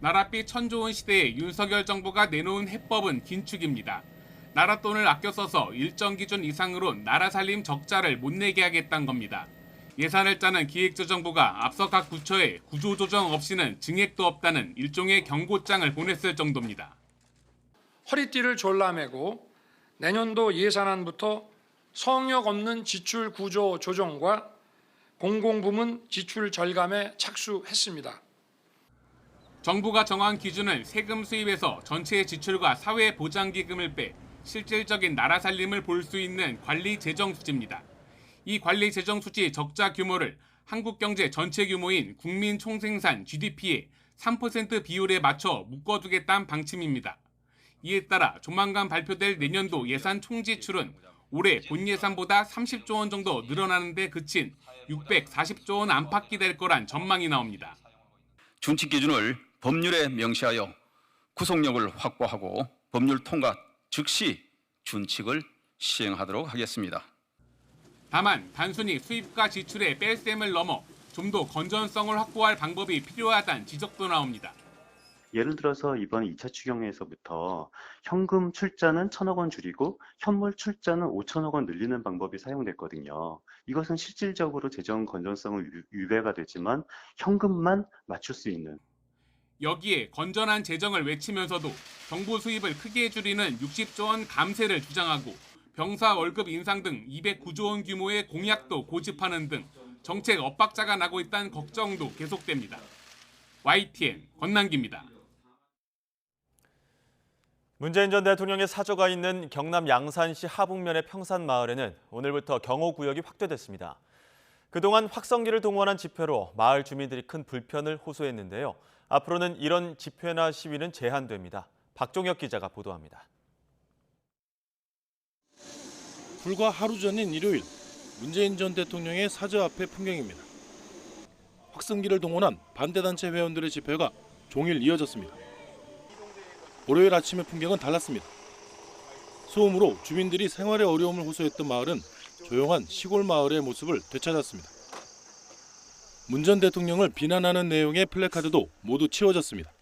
나랏빛 천조원 시대에 윤석열 정부가 내놓은 해법은 긴축입니다. 나라 돈을 아껴 써서 일정 기준 이상으로 나라 살림 적자를 못 내게 하겠다는 겁니다. 예산을 짜는 기획재정부가 앞서 각 부처에 구조조정 없이는 증액도 없다는 일종의 경고장을 보냈을 정도입니다. 허리띠를 졸라매고 내년도 예산안부터 성역 없는 지출 구조 조정과 공공부문 지출 절감에 착수했습니다. 정부가 정한 기준은 세금 수입에서 전체 지출과 사회보장기금을 빼 실질적인 나라 살림을 볼 수 있는 관리재정수지입니다. 이 관리재정수지 적자 규모를 한국경제 전체 규모인 국민총생산 GDP의 3% 비율에 맞춰 묶어두겠다는 방침입니다. 이에 따라 조만간 발표될 내년도 예산 총지출은 올해 본 예산보다 30조 원 정도 늘어나는 데 그친 640조 원 안팎이 될 거란 전망이 나옵니다. 준칙 기준을 법률에 명시하여 구속력을 확보하고 법률 통과 즉시 준칙을 시행하도록 하겠습니다. 다만 단순히 수입과 지출의 뺄셈을 넘어 좀 더 건전성을 확보할 방법이 필요하다는 지적도 나옵니다. 예를 들어서 이번 2차 추경에서부터 현금 출자는 1,000억 원 줄이고 현물 출자는 5,000억 원 늘리는 방법이 사용됐거든요. 이것은 실질적으로 재정 건전성을 유배가 되지만 현금만 맞출 수 있는. 여기에 건전한 재정을 외치면서도 정부 수입을 크게 줄이는 60조 원 감세를 주장하고 병사 월급 인상 등 209조 원 규모의 공약도 고집하는 등 정책 엇박자가 나고 있다는 걱정도 계속됩니다. YTN 권남기입니다. 문재인 전 대통령의 사저가 있는 경남 양산시 하북면의 평산마을에는 오늘부터 경호구역이 확대됐습니다. 그동안 확성기를 동원한 집회로 마을 주민들이 큰 불편을 호소했는데요. 앞으로는 이런 집회나 시위는 제한됩니다. 박종혁 기자가 보도합니다. 불과 하루 전인 일요일, 문재인 전 대통령의 사저 앞의 풍경입니다. 확성기를 동원한 반대단체 회원들의 집회가 종일 이어졌습니다. 월요일 아침의 풍경은 달랐습니다. 소음으로 주민들이 생활에 어려움을 호소했던 마을은 조용한 시골 마을의 모습을 되찾았습니다. 문 전 대통령을 비난하는 내용의 플래카드도 모두 치워졌습니다.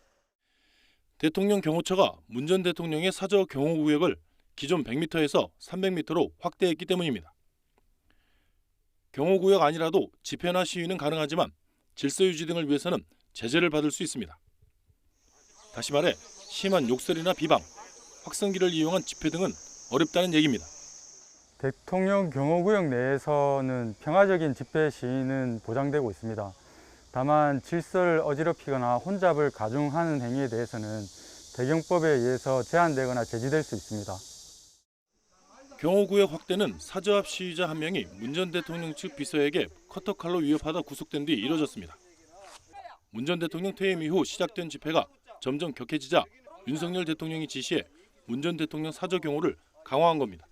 대통령 경호처가 문 전 대통령의 사저 경호구역을 기존 100m에서 300m로 확대했기 때문입니다. 경호구역 아니라도 집회나 시위는 가능하지만 질서 유지 등을 위해서는 제재를 받을 수 있습니다. 다시 말해 심한 욕설이나 비방, 확성기를 이용한 집회 등은 어렵다는 얘기입니다. 대통령 경호구역 내에서는 평화적인 집회 시위는 보장되고 있습니다. 다만 질서를 어지럽히거나 혼잡을 가중하는 행위에 대해서는 대경법에 의해서 제한되거나 제지될 수 있습니다. 경호구역 확대는 사저 앞 시위자 한 명이 문 전 대통령 측 비서에게 커터칼로 위협하다 구속된 뒤 이뤄졌습니다. 문 전 대통령 퇴임 이후 시작된 집회가 점점 격해지자 윤석열 대통령이 지시해 문 전 대통령 사저 경호를 강화한 겁니다.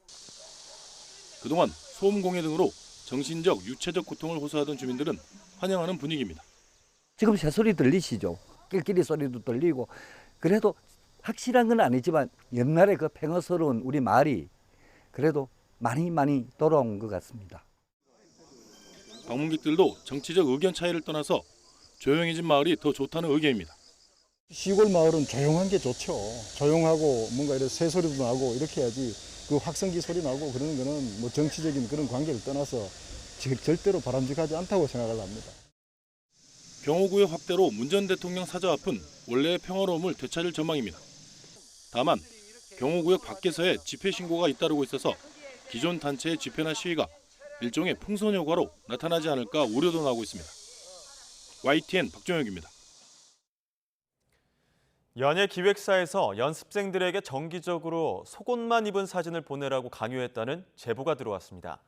그동안 소음 공해 등으로 정신적, 육체적 고통을 호소하던 주민들은 환영하는 분위기입니다. 지금 새소리 들리시죠? 낄끼리 소리도 들리고 그래도 확실한 건 아니지만 옛날에 그 팽어스러운 우리 말이 그래도 많이 돌아온 것 같습니다. 방문객들도 정치적 의견 차이를 떠나서 조용해진 마을이 더 좋다는 의견입니다. 시골 마을은 조용한 게 좋죠. 조용하고 뭔가 이런 새소리도 나고 이렇게 해야지 그 확성기 소리 나고 그러는 거는 뭐 정치적인 그런 관계를 떠나서 절대로 바람직하지 않다고 생각을 합니다. 경호구역 확대로 문 전 대통령 사저 앞은 원래의 평화로움을 되찾을 전망입니다. 다만 경호구역 밖에서의 집회 신고가 잇따르고 있어서 기존 단체의 집회나 시위가 일종의 풍선 효과로 나타나지 않을까 우려도 나오고 있습니다. YTN 박종혁입니다. 연예 기획사에서 연습생들에게 정기적으로 속옷만 입은 사진을 보내라고 강요했다는 제보가 들어왔습니다.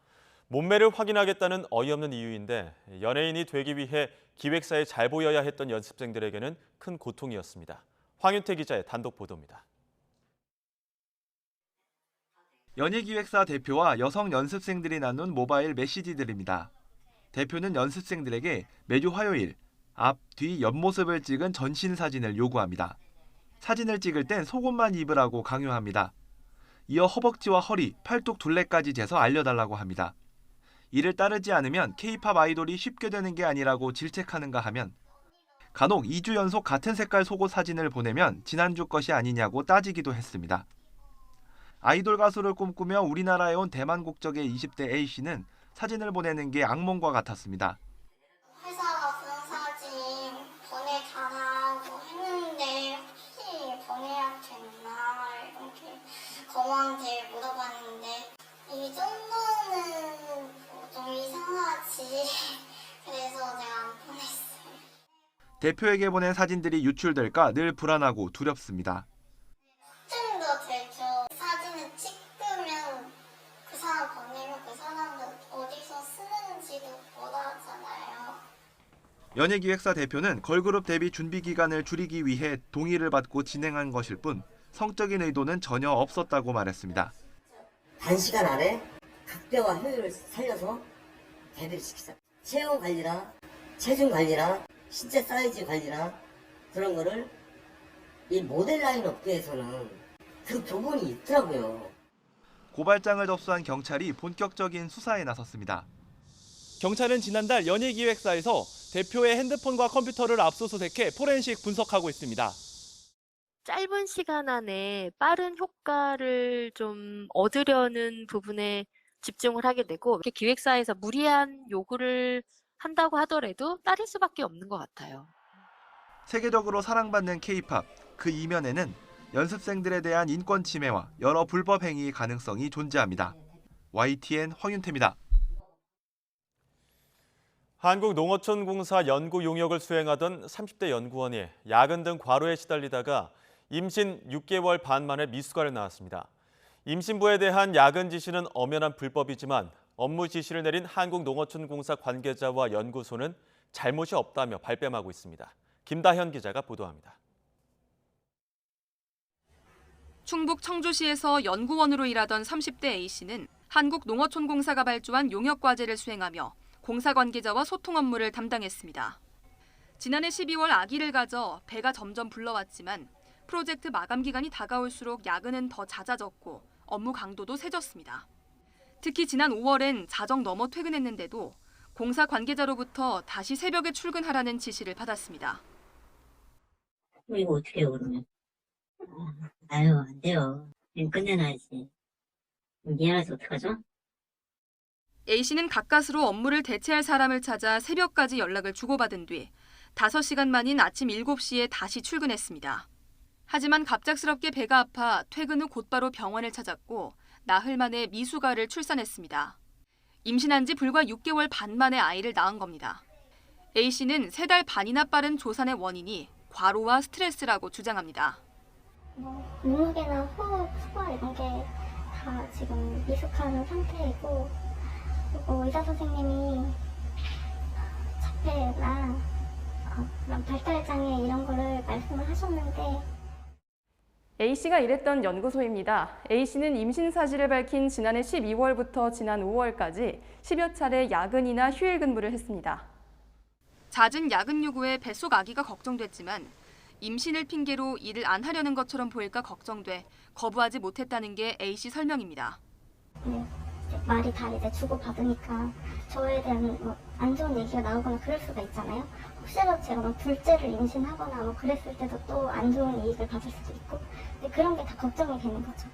몸매를 확인하겠다는 어이없는 이유인데 연예인이 되기 위해 기획사에 잘 보여야 했던 연습생들에게는 큰 고통이었습니다. 황윤태 기자의 단독 보도입니다. 연예기획사 대표와 여성 연습생들이 나눈 모바일 메시지들입니다. 대표는 연습생들에게 매주 화요일 앞, 뒤 옆모습을 찍은 전신 사진을 요구합니다. 사진을 찍을 땐 속옷만 입으라고 강요합니다. 이어 허벅지와 허리, 팔뚝 둘레까지 재서 알려달라고 합니다. 이를 따르지 않으면 K-팝 아이돌이 쉽게 되는 게 아니라고 질책하는가 하면 간혹 2주 연속 같은 색깔 속옷 사진을 보내면 지난주 것이 아니냐고 따지기도 했습니다. 아이돌 가수를 꿈꾸며 우리나라에 온 대만 국적의 20대 A씨는 사진을 보내는 게 악몽과 같았습니다. 회사가 그런 사진 보내달라고 했는데 혹시 보내야 되나 이렇게 검황제 물어봤는데 이 정도는 좀 이상하지. 그래서 내가 안 보냈어요. 대표에게 보낸 사진들이 유출될까 늘 불안하고 두렵습니다. 걱정도 되죠. 사진을 찍으면 그 사람 보내면 그 사람은 어디서 쓰는지도 모르잖아요. 연예기획사 대표는 걸그룹 데뷔 준비 기간을 줄이기 위해 동의를 받고 진행한 것일 뿐 성적인 의도는 전혀 없었다고 말했습니다. 단시간 안에 극대화 효율을 살려서 데뷔를 시키자. 체형 관리나 체중 관리나 신체 사이즈 관리나 그런 거를 이 모델 라인 업계에서는 그 부분이 있더라고요. 고발장을 접수한 경찰이 본격적인 수사에 나섰습니다. 경찰은 지난달 연예기획사에서 대표의 핸드폰과 컴퓨터를 압수수색해 포렌식 분석하고 있습니다. 짧은 시간 안에 빠른 효과를 좀 얻으려는 부분에 집중을 하게 되고 이렇게 기획사에서 무리한 요구를 한다고 하더라도 따를 수밖에 없는 것 같아요. 세계적으로 사랑받는 K-팝, 그 이면에는 연습생들에 대한 인권 침해와 여러 불법 행위의 가능성이 존재합니다. YTN 황윤태입니다. 한국농어촌공사 연구 용역을 수행하던 30대 연구원이 야근 등 과로에 시달리다가 임신 6개월 반 만에 미수관을 나왔습니다. 임신부에 대한 야근 지시는 엄연한 불법이지만 업무 지시를 내린 한국농어촌공사 관계자와 연구소는 잘못이 없다며 발뺌하고 있습니다. 김다현 기자가 보도합니다. 충북 청주시에서 연구원으로 일하던 30대 A씨는 한국농어촌공사가 발주한 용역과제를 수행하며 공사 관계자와 소통 업무를 담당했습니다. 지난해 12월 아기를 가져 배가 점점 불러왔지만 프로젝트 마감 기간이 다가올수록 야근은 더 잦아졌고 업무 강도도 세졌습니다. 특히 지난 5월엔 자정 넘어 퇴근했는데도 공사 관계자로부터 다시 새벽에 출근하라는 지시를 받았습니다. 이거 어떻게 해요 그러면? 아유 안 돼요. 끝내놔야지. 미안해서 어떡하죠? A씨는 가까스로 업무를 대체할 사람을 찾아 새벽까지 연락을 주고받은 뒤 5시간 만인 아침 7시에 다시 출근했습니다. 하지만 갑작스럽게 배가 아파 퇴근 후 곧바로 병원을 찾았고 나흘 만에 미숙아를 출산했습니다. 임신한 지 불과 6개월 반 만에 아이를 낳은 겁니다. A씨는 3달 반이나 빠른 조산의 원인이 과로와 스트레스라고 주장합니다. 몸무게나 호흡, 소화 이런 게 다 지금 미숙한 상태이고, 그리고 의사 선생님이 자폐나 그런 발달장애 이런 거를 말씀을 하셨는데, A씨가 일했던 연구소입니다. A씨는 임신 사실을 밝힌 지난해 12월부터 지난 5월까지 10여 차례 야근이나 휴일 근무를 했습니다. 잦은 야근 요구에 뱃속 아기가 걱정됐지만 임신을 핑계로 일을 안 하려는 것처럼 보일까 걱정돼 거부하지 못했다는 게 A씨 설명입니다. 말이 다 이제 주고받으니까 저에 대한 안 좋은 얘기가 나오거나 그럴 수가 있잖아요. 혹시라도 제가 둘째를 임신하거나 그랬을 때도 또 안 좋은 이익을 받을 수도 있고, 근데 그런 게 다 걱정이 되는 거죠.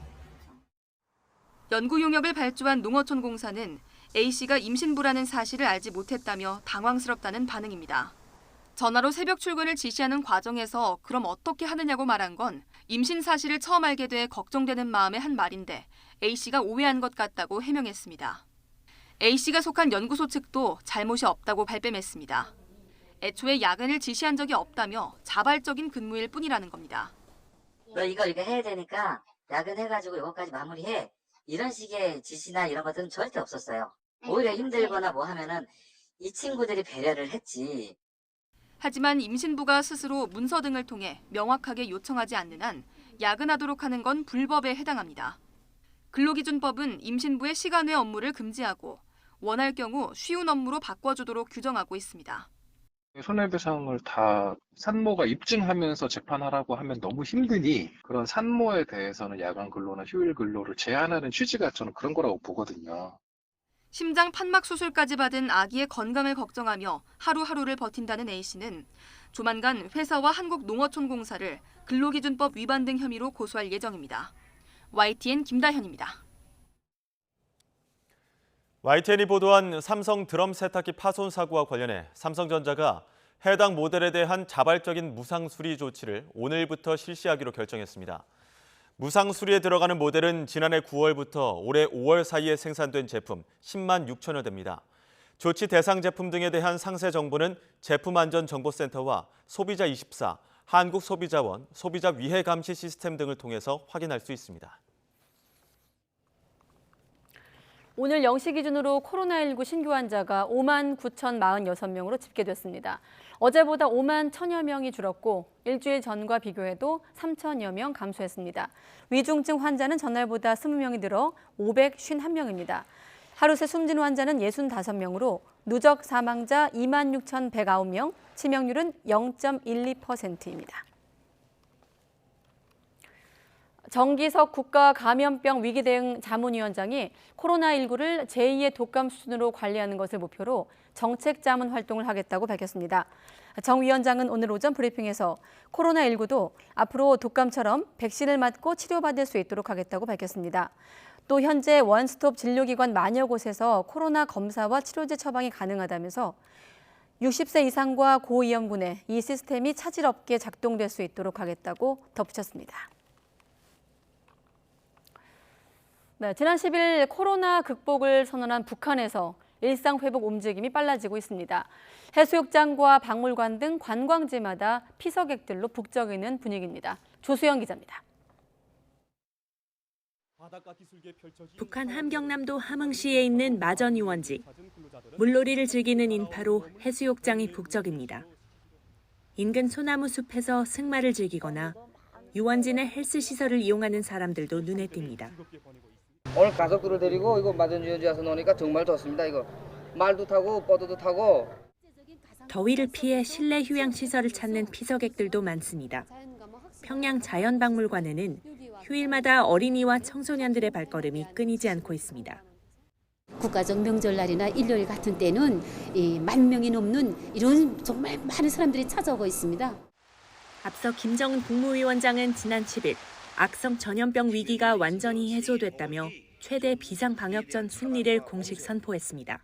연구 용역을 발주한 농어촌공사는 A씨가 임신부라는 사실을 알지 못했다며 당황스럽다는 반응입니다. 전화로 새벽 출근을 지시하는 과정에서 그럼 어떻게 하느냐고 말한 건 임신 사실을 처음 알게 돼 걱정되는 마음에 한 말인데 A씨가 오해한 것 같다고 해명했습니다. A씨가 속한 연구소 측도 잘못이 없다고 발뺌했습니다. 애초에 야근을 지시한 적이 없다며 자발적인 근무일 뿐이라는 겁니다. 너 이거 해야 되니까 야근해가지고 이거까지 마무리해. 이런 식의 지시나 이런 것들은 절대 없었어요. 오히려 힘들거나 뭐 하면은 이 친구들이 배려를 했지. 하지만 임신부가 스스로 문서 등을 통해 명확하게 요청하지 않는 한 야근하도록 하는 건 불법에 해당합니다. 근로기준법은 임신부의 시간 외 업무를 금지하고 원할 경우 쉬운 업무로 바꿔주도록 규정하고 있습니다. 손해배상을 다 산모가 입증하면서 재판하라고 하면 너무 힘드니 그런 산모에 대해서는 야간 근로나 휴일 근로를 제한하는 취지가 저는 그런 거라고 보거든요. 심장 판막 수술까지 받은 아기의 건강을 걱정하며 하루하루를 버틴다는 A씨는 조만간 회사와 한국농어촌공사를 근로기준법 위반 등 혐의로 고소할 예정입니다. YTN 김다현입니다. YTN이 보도한 삼성 드럼 세탁기 파손 사고와 관련해 삼성전자가 해당 모델에 대한 자발적인 무상 수리 조치를 오늘부터 실시하기로 결정했습니다. 무상 수리에 들어가는 모델은 지난해 9월부터 올해 5월 사이에 생산된 제품 10만 6천여 대입니다. 조치 대상 제품 등에 대한 상세 정보는 제품안전정보센터와 소비자24, 한국소비자원, 소비자 위해 감시 시스템 등을 통해서 확인할 수 있습니다. 오늘 0시 기준으로 코로나19 신규 환자가 5만 9,046명으로 집계됐습니다. 어제보다 5만 1,000여 명이 줄었고 일주일 전과 비교해도 3,000여 명 감소했습니다. 위중증 환자는 전날보다 20명이 늘어 551명입니다. 하루 새 숨진 환자는 65명으로 누적 사망자 26,109명, 치명률은 0.12%입니다. 정기석 국가감염병 위기대응 자문위원장이 코로나19를 제2의 독감 수준으로 관리하는 것을 목표로 정책 자문 활동을 하겠다고 밝혔습니다. 정 위원장은 오늘 오전 브리핑에서 코로나19도 앞으로 독감처럼 백신을 맞고 치료받을 수 있도록 하겠다고 밝혔습니다. 또 현재 원스톱 진료기관 만여 곳에서 코로나 검사와 치료제 처방이 가능하다면서 60세 이상과 고위험군에 이 시스템이 차질 없게 작동될 수 있도록 하겠다고 덧붙였습니다. 네, 지난 10일 코로나 극복을 선언한 북한에서 일상 회복 움직임이 빨라지고 있습니다. 해수욕장과 박물관 등 관광지마다 피서객들로 북적이는 분위기입니다. 조수영 기자입니다. 북한 함경남도 함흥시에 있는 마전 유원지. 물놀이를 즐기는 인파로 해수욕장이 북적입니다. 인근 소나무 숲에서 승마를 즐기거나 유원지 내 헬스 시설을 이용하는 사람들도 눈에 띕니다. 오늘 가족들을 데리고 이거 마전 유원지 와서 노니까 정말 좋습니다. 이거 말도 타고 버도도 타고. 더위를 피해 실내 휴양 시설을 찾는 피서객들도 많습니다. 평양 자연박물관에는 휴일마다 어린이와 청소년들의 발걸음이 끊이지 않고 있습니다. 국가적 명절날이나 일요일 같은 때는 10,000명이 넘는 이런 정말 많은 사람들이 찾아오고 있습니다. 앞서 김정은 국무위원장은 지난 10일 악성 전염병 위기가 완전히 해소됐다며 최대 비상방역전 승리를 공식 선포했습니다.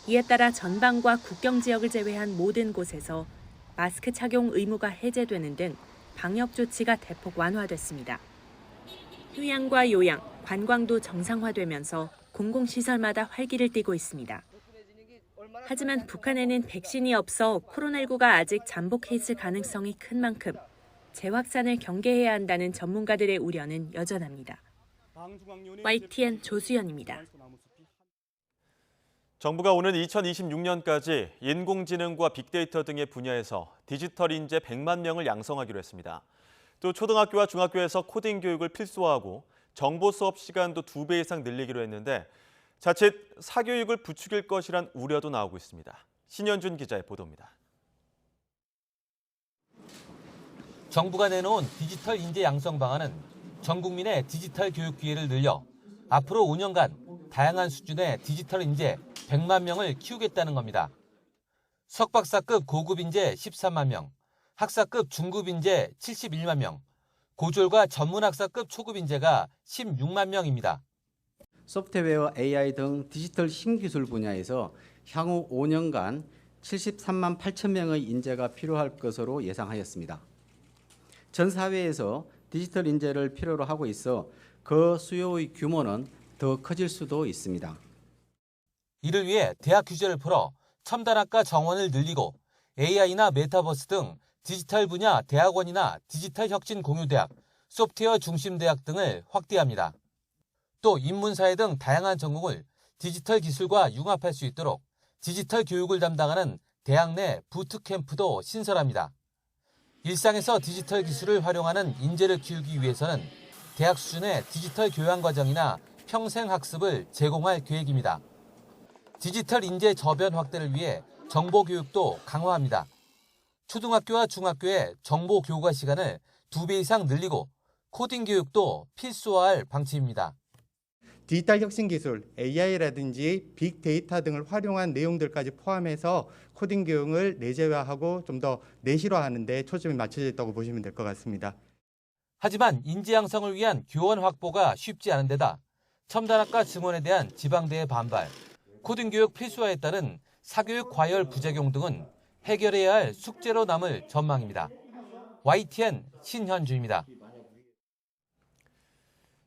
이에 따라 전방과 국경 지역을 제외한 모든 곳에서 마스크 착용 의무가 해제되는 등 방역 조치가 대폭 완화됐습니다. 휴양과 요양, 관광도 정상화되면서 공공시설마다 활기를 띠고 있습니다. 하지만 북한에는 백신이 없어 코로나19가 아직 잠복해 있을 가능성이 큰 만큼 재확산을 경계해야 한다는 전문가들의 우려는 여전합니다. YTN 조수연입니다. 정부가 오는 2026년까지 인공지능과 빅데이터 등의 분야에서 디지털 인재 100만 명을 양성하기로 했습니다. 또 초등학교와 중학교에서 코딩 교육을 필수화하고 정보 수업 시간도 2배 이상 늘리기로 했는데 자칫 사교육을 부추길 것이란 우려도 나오고 있습니다. 신현준 기자의 보도입니다. 정부가 내놓은 디지털 인재 양성 방안은 전 국민의 디지털 교육 기회를 늘려 앞으로 5년간 다양한 수준의 디지털 인재 100만 명을 키우겠다는 겁니다. 석박사급 고급 인재 13만 명, 학사급 중급 인재 71만 명, 고졸과 전문학사급 초급 인재가 16만 명입니다. 소프트웨어, AI 등 디지털 신기술 분야에서 향후 5년간 73만 8천 명의 인재가 필요할 것으로 예상하였습니다. 전 사회에서 디지털 인재를 필요로 하고 있어 그 수요의 규모는 더 커질 수도 있습니다. 이를 위해 대학 규제를 풀어 첨단학과 정원을 늘리고 AI나 메타버스 등 디지털 분야 대학원이나 디지털 혁신 공유대학, 소프트웨어 중심 대학 등을 확대합니다. 또 인문사회 등 다양한 전공을 디지털 기술과 융합할 수 있도록 디지털 교육을 담당하는 대학 내 부트캠프도 신설합니다. 일상에서 디지털 기술을 활용하는 인재를 키우기 위해서는 대학 수준의 디지털 교양 과정이나 평생 학습을 제공할 계획입니다. 디지털 인재 저변 확대를 위해 정보 교육도 강화합니다. 초등학교와 중학교의 정보 교과 시간을 2배 이상 늘리고 코딩 교육도 필수화할 방침입니다. 디지털 혁신 기술, AI라든지 빅데이터 등을 활용한 내용들까지 포함해서 코딩 교육을 내재화하고 좀 더 내실화하는 데 초점이 맞춰져 있다고 보시면 될 것 같습니다. 하지만 인재 양성을 위한 교원 확보가 쉽지 않은 데다 첨단학과 증원에 대한 지방대의 반발, 코딩 교육 필수화에 따른 사교육 과열 부작용 등은 해결해야 할 숙제로 남을 전망입니다. YTN 신현주입니다.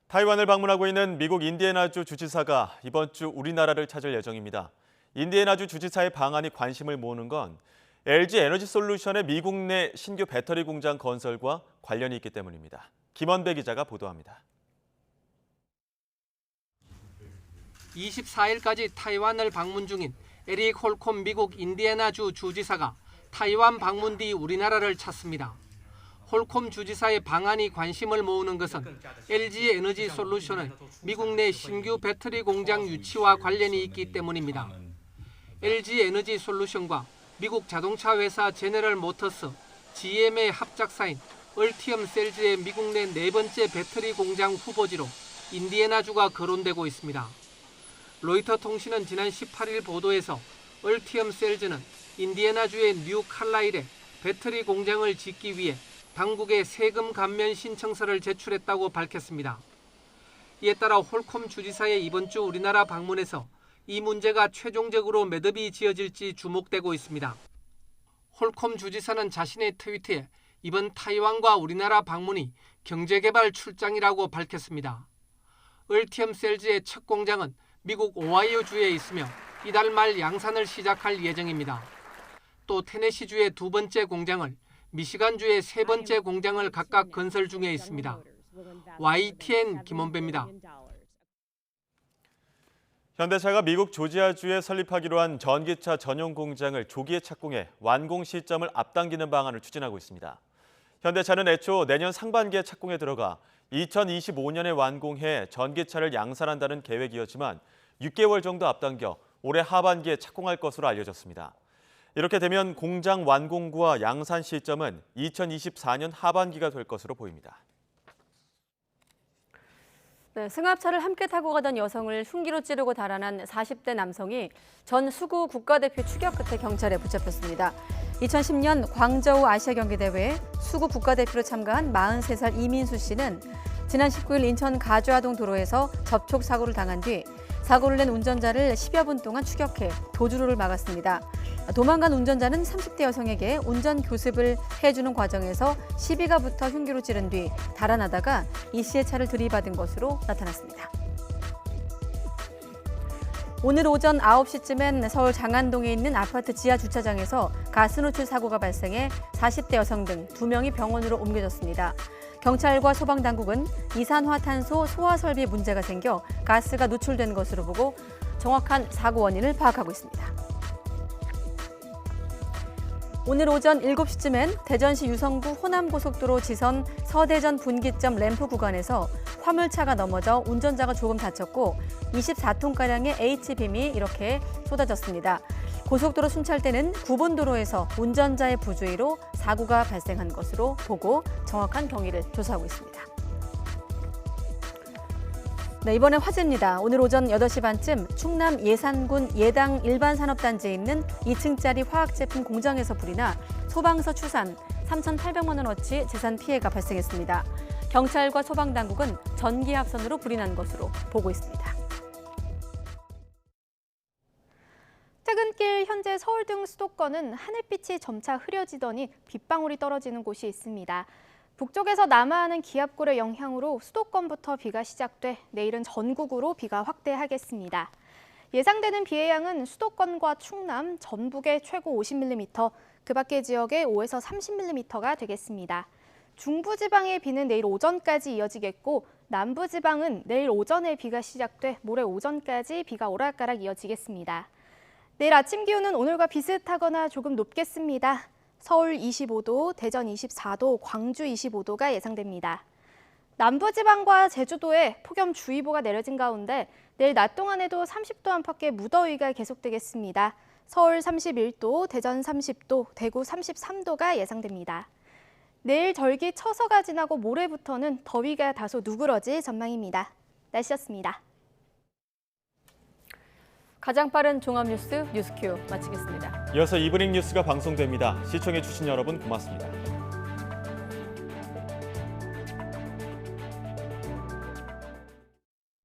타이완을 방문하고 있는 미국 인디애나주 주지사가 이번 주 우리나라를 찾을 예정입니다. 인디애나주 주지사의 방한이 관심을 모으는 건 LG 에너지솔루션의 미국 내 신규 배터리 공장 건설과 관련이 있기 때문입니다. 김원배 기자가 보도합니다. 24일까지 타이완을 방문 중인 에릭 홀콤 미국 인디애나주 주지사가 타이완 방문 뒤 우리나라를 찾습니다. 홀콤 주지사의 방한이 관심을 모으는 것은 LG 에너지 솔루션의 미국 내 신규 배터리 공장 유치와 관련이 있기 때문입니다. LG 에너지 솔루션과 미국 자동차 회사 제너럴 모터스, GM의 합작사인 얼티엄 셀즈의 미국 내 4번째 배터리 공장 후보지로 인디애나주가 거론되고 있습니다. 로이터 통신은 지난 18일 보도에서 얼티엄 셀즈는 인디애나주의 뉴 칼라일에 배터리 공장을 짓기 위해 당국에 세금 감면 신청서를 제출했다고 밝혔습니다. 이에 따라 홀콤 주지사의 이번 주 우리나라 방문에서 이 문제가 최종적으로 매듭이 지어질지 주목되고 있습니다. 홀콤 주지사는 자신의 트위터에 이번 타이완과 우리나라 방문이 경제개발 출장이라고 밝혔습니다. 얼티엄 셀즈의 첫 공장은 미국 오하이오주에 있으며 이달 말 양산을 시작할 예정입니다. 또 테네시주의 2번째 공장을, 미시간주의 3번째 공장을 각각 건설 중에 있습니다. YTN 김원배입니다. 현대차가 미국 조지아주에 설립하기로 한 전기차 전용 공장을 조기에 착공해 완공 시점을 앞당기는 방안을 추진하고 있습니다. 현대차는 애초 내년 상반기에 착공에 들어가 2025년에 완공해 전기차를 양산한다는 계획이었지만 6개월 정도 앞당겨 올해 하반기에 착공할 것으로 알려졌습니다. 이렇게 되면 공장 완공과 양산 시점은 2024년 하반기가 될 것으로 보입니다. 네, 승합차를 함께 타고 가던 여성을 흉기로 찌르고 달아난 40대 남성이 전 수구 국가대표 추격 끝에 경찰에 붙잡혔습니다. 2010년 광저우 아시아경기대회에 수구 국가대표로 참가한 43살 이민수 씨는 지난 19일 인천 가주아동 도로에서 접촉 사고를 당한 뒤 사고를 낸 운전자를 10여 분 동안 추격해 도주로를 막았습니다. 도망간 운전자는 30대 여성에게 운전 교습을 해주는 과정에서 시비가 붙어 흉기로 찌른 뒤 달아나다가 이 씨의 차를 들이받은 것으로 나타났습니다. 오늘 오전 9시쯤엔 서울 장안동에 있는 아파트 지하 주차장에서 가스 노출 사고가 발생해 40대 여성 등 2명이 병원으로 옮겨졌습니다. 경찰과 소방당국은 이산화탄소 소화 설비에 문제가 생겨 가스가 노출된 것으로 보고 정확한 사고 원인을 파악하고 있습니다. 오늘 오전 7시쯤엔 대전시 유성구 호남고속도로 지선 서대전 분기점 램프 구간에서 화물차가 넘어져 운전자가 조금 다쳤고 24톤가량의 H빔이 이렇게 쏟아졌습니다. 고속도로 순찰대는 9번 도로에서 운전자의 부주의로 사고가 발생한 것으로 보고 정확한 경위를 조사하고 있습니다. 네, 이번에 화재입니다. 오늘 오전 8시 반쯤 충남 예산군 예당 일반산업단지에 있는 2층짜리 화학제품 공장에서 불이 나 소방서 추산 3,800만 원어치 재산 피해가 발생했습니다. 경찰과 소방당국은 전기합선으로 불이 난 것으로 보고 있습니다. 퇴근길 현재 서울 등 수도권은 하늘빛이 점차 흐려지더니 빗방울이 떨어지는 곳이 있습니다. 북쪽에서 남하하는 기압골의 영향으로 수도권부터 비가 시작돼 내일은 전국으로 비가 확대하겠습니다. 예상되는 비의 양은 수도권과 충남, 전북에 최고 50mm, 그 밖의 지역에 5에서 30mm가 되겠습니다. 중부지방의 비는 내일 오전까지 이어지겠고 남부지방은 내일 오전에 비가 시작돼 모레 오전까지 비가 오락가락 이어지겠습니다. 내일 아침 기온은 오늘과 비슷하거나 조금 높겠습니다. 서울 25도, 대전 24도, 광주 25도가 예상됩니다. 남부지방과 제주도에 폭염주의보가 내려진 가운데 내일 낮 동안에도 30도 안팎의 무더위가 계속되겠습니다. 서울 31도, 대전 30도, 대구 33도가 예상됩니다. 내일 절기 처서가 지나고 모레부터는 더위가 다소 누그러질 전망입니다. 날씨였습니다. 가장 빠른 종합뉴스 뉴스큐 마치겠습니다. 이어서 이브닝 뉴스가 방송됩니다. 시청해주신 여러분 고맙습니다.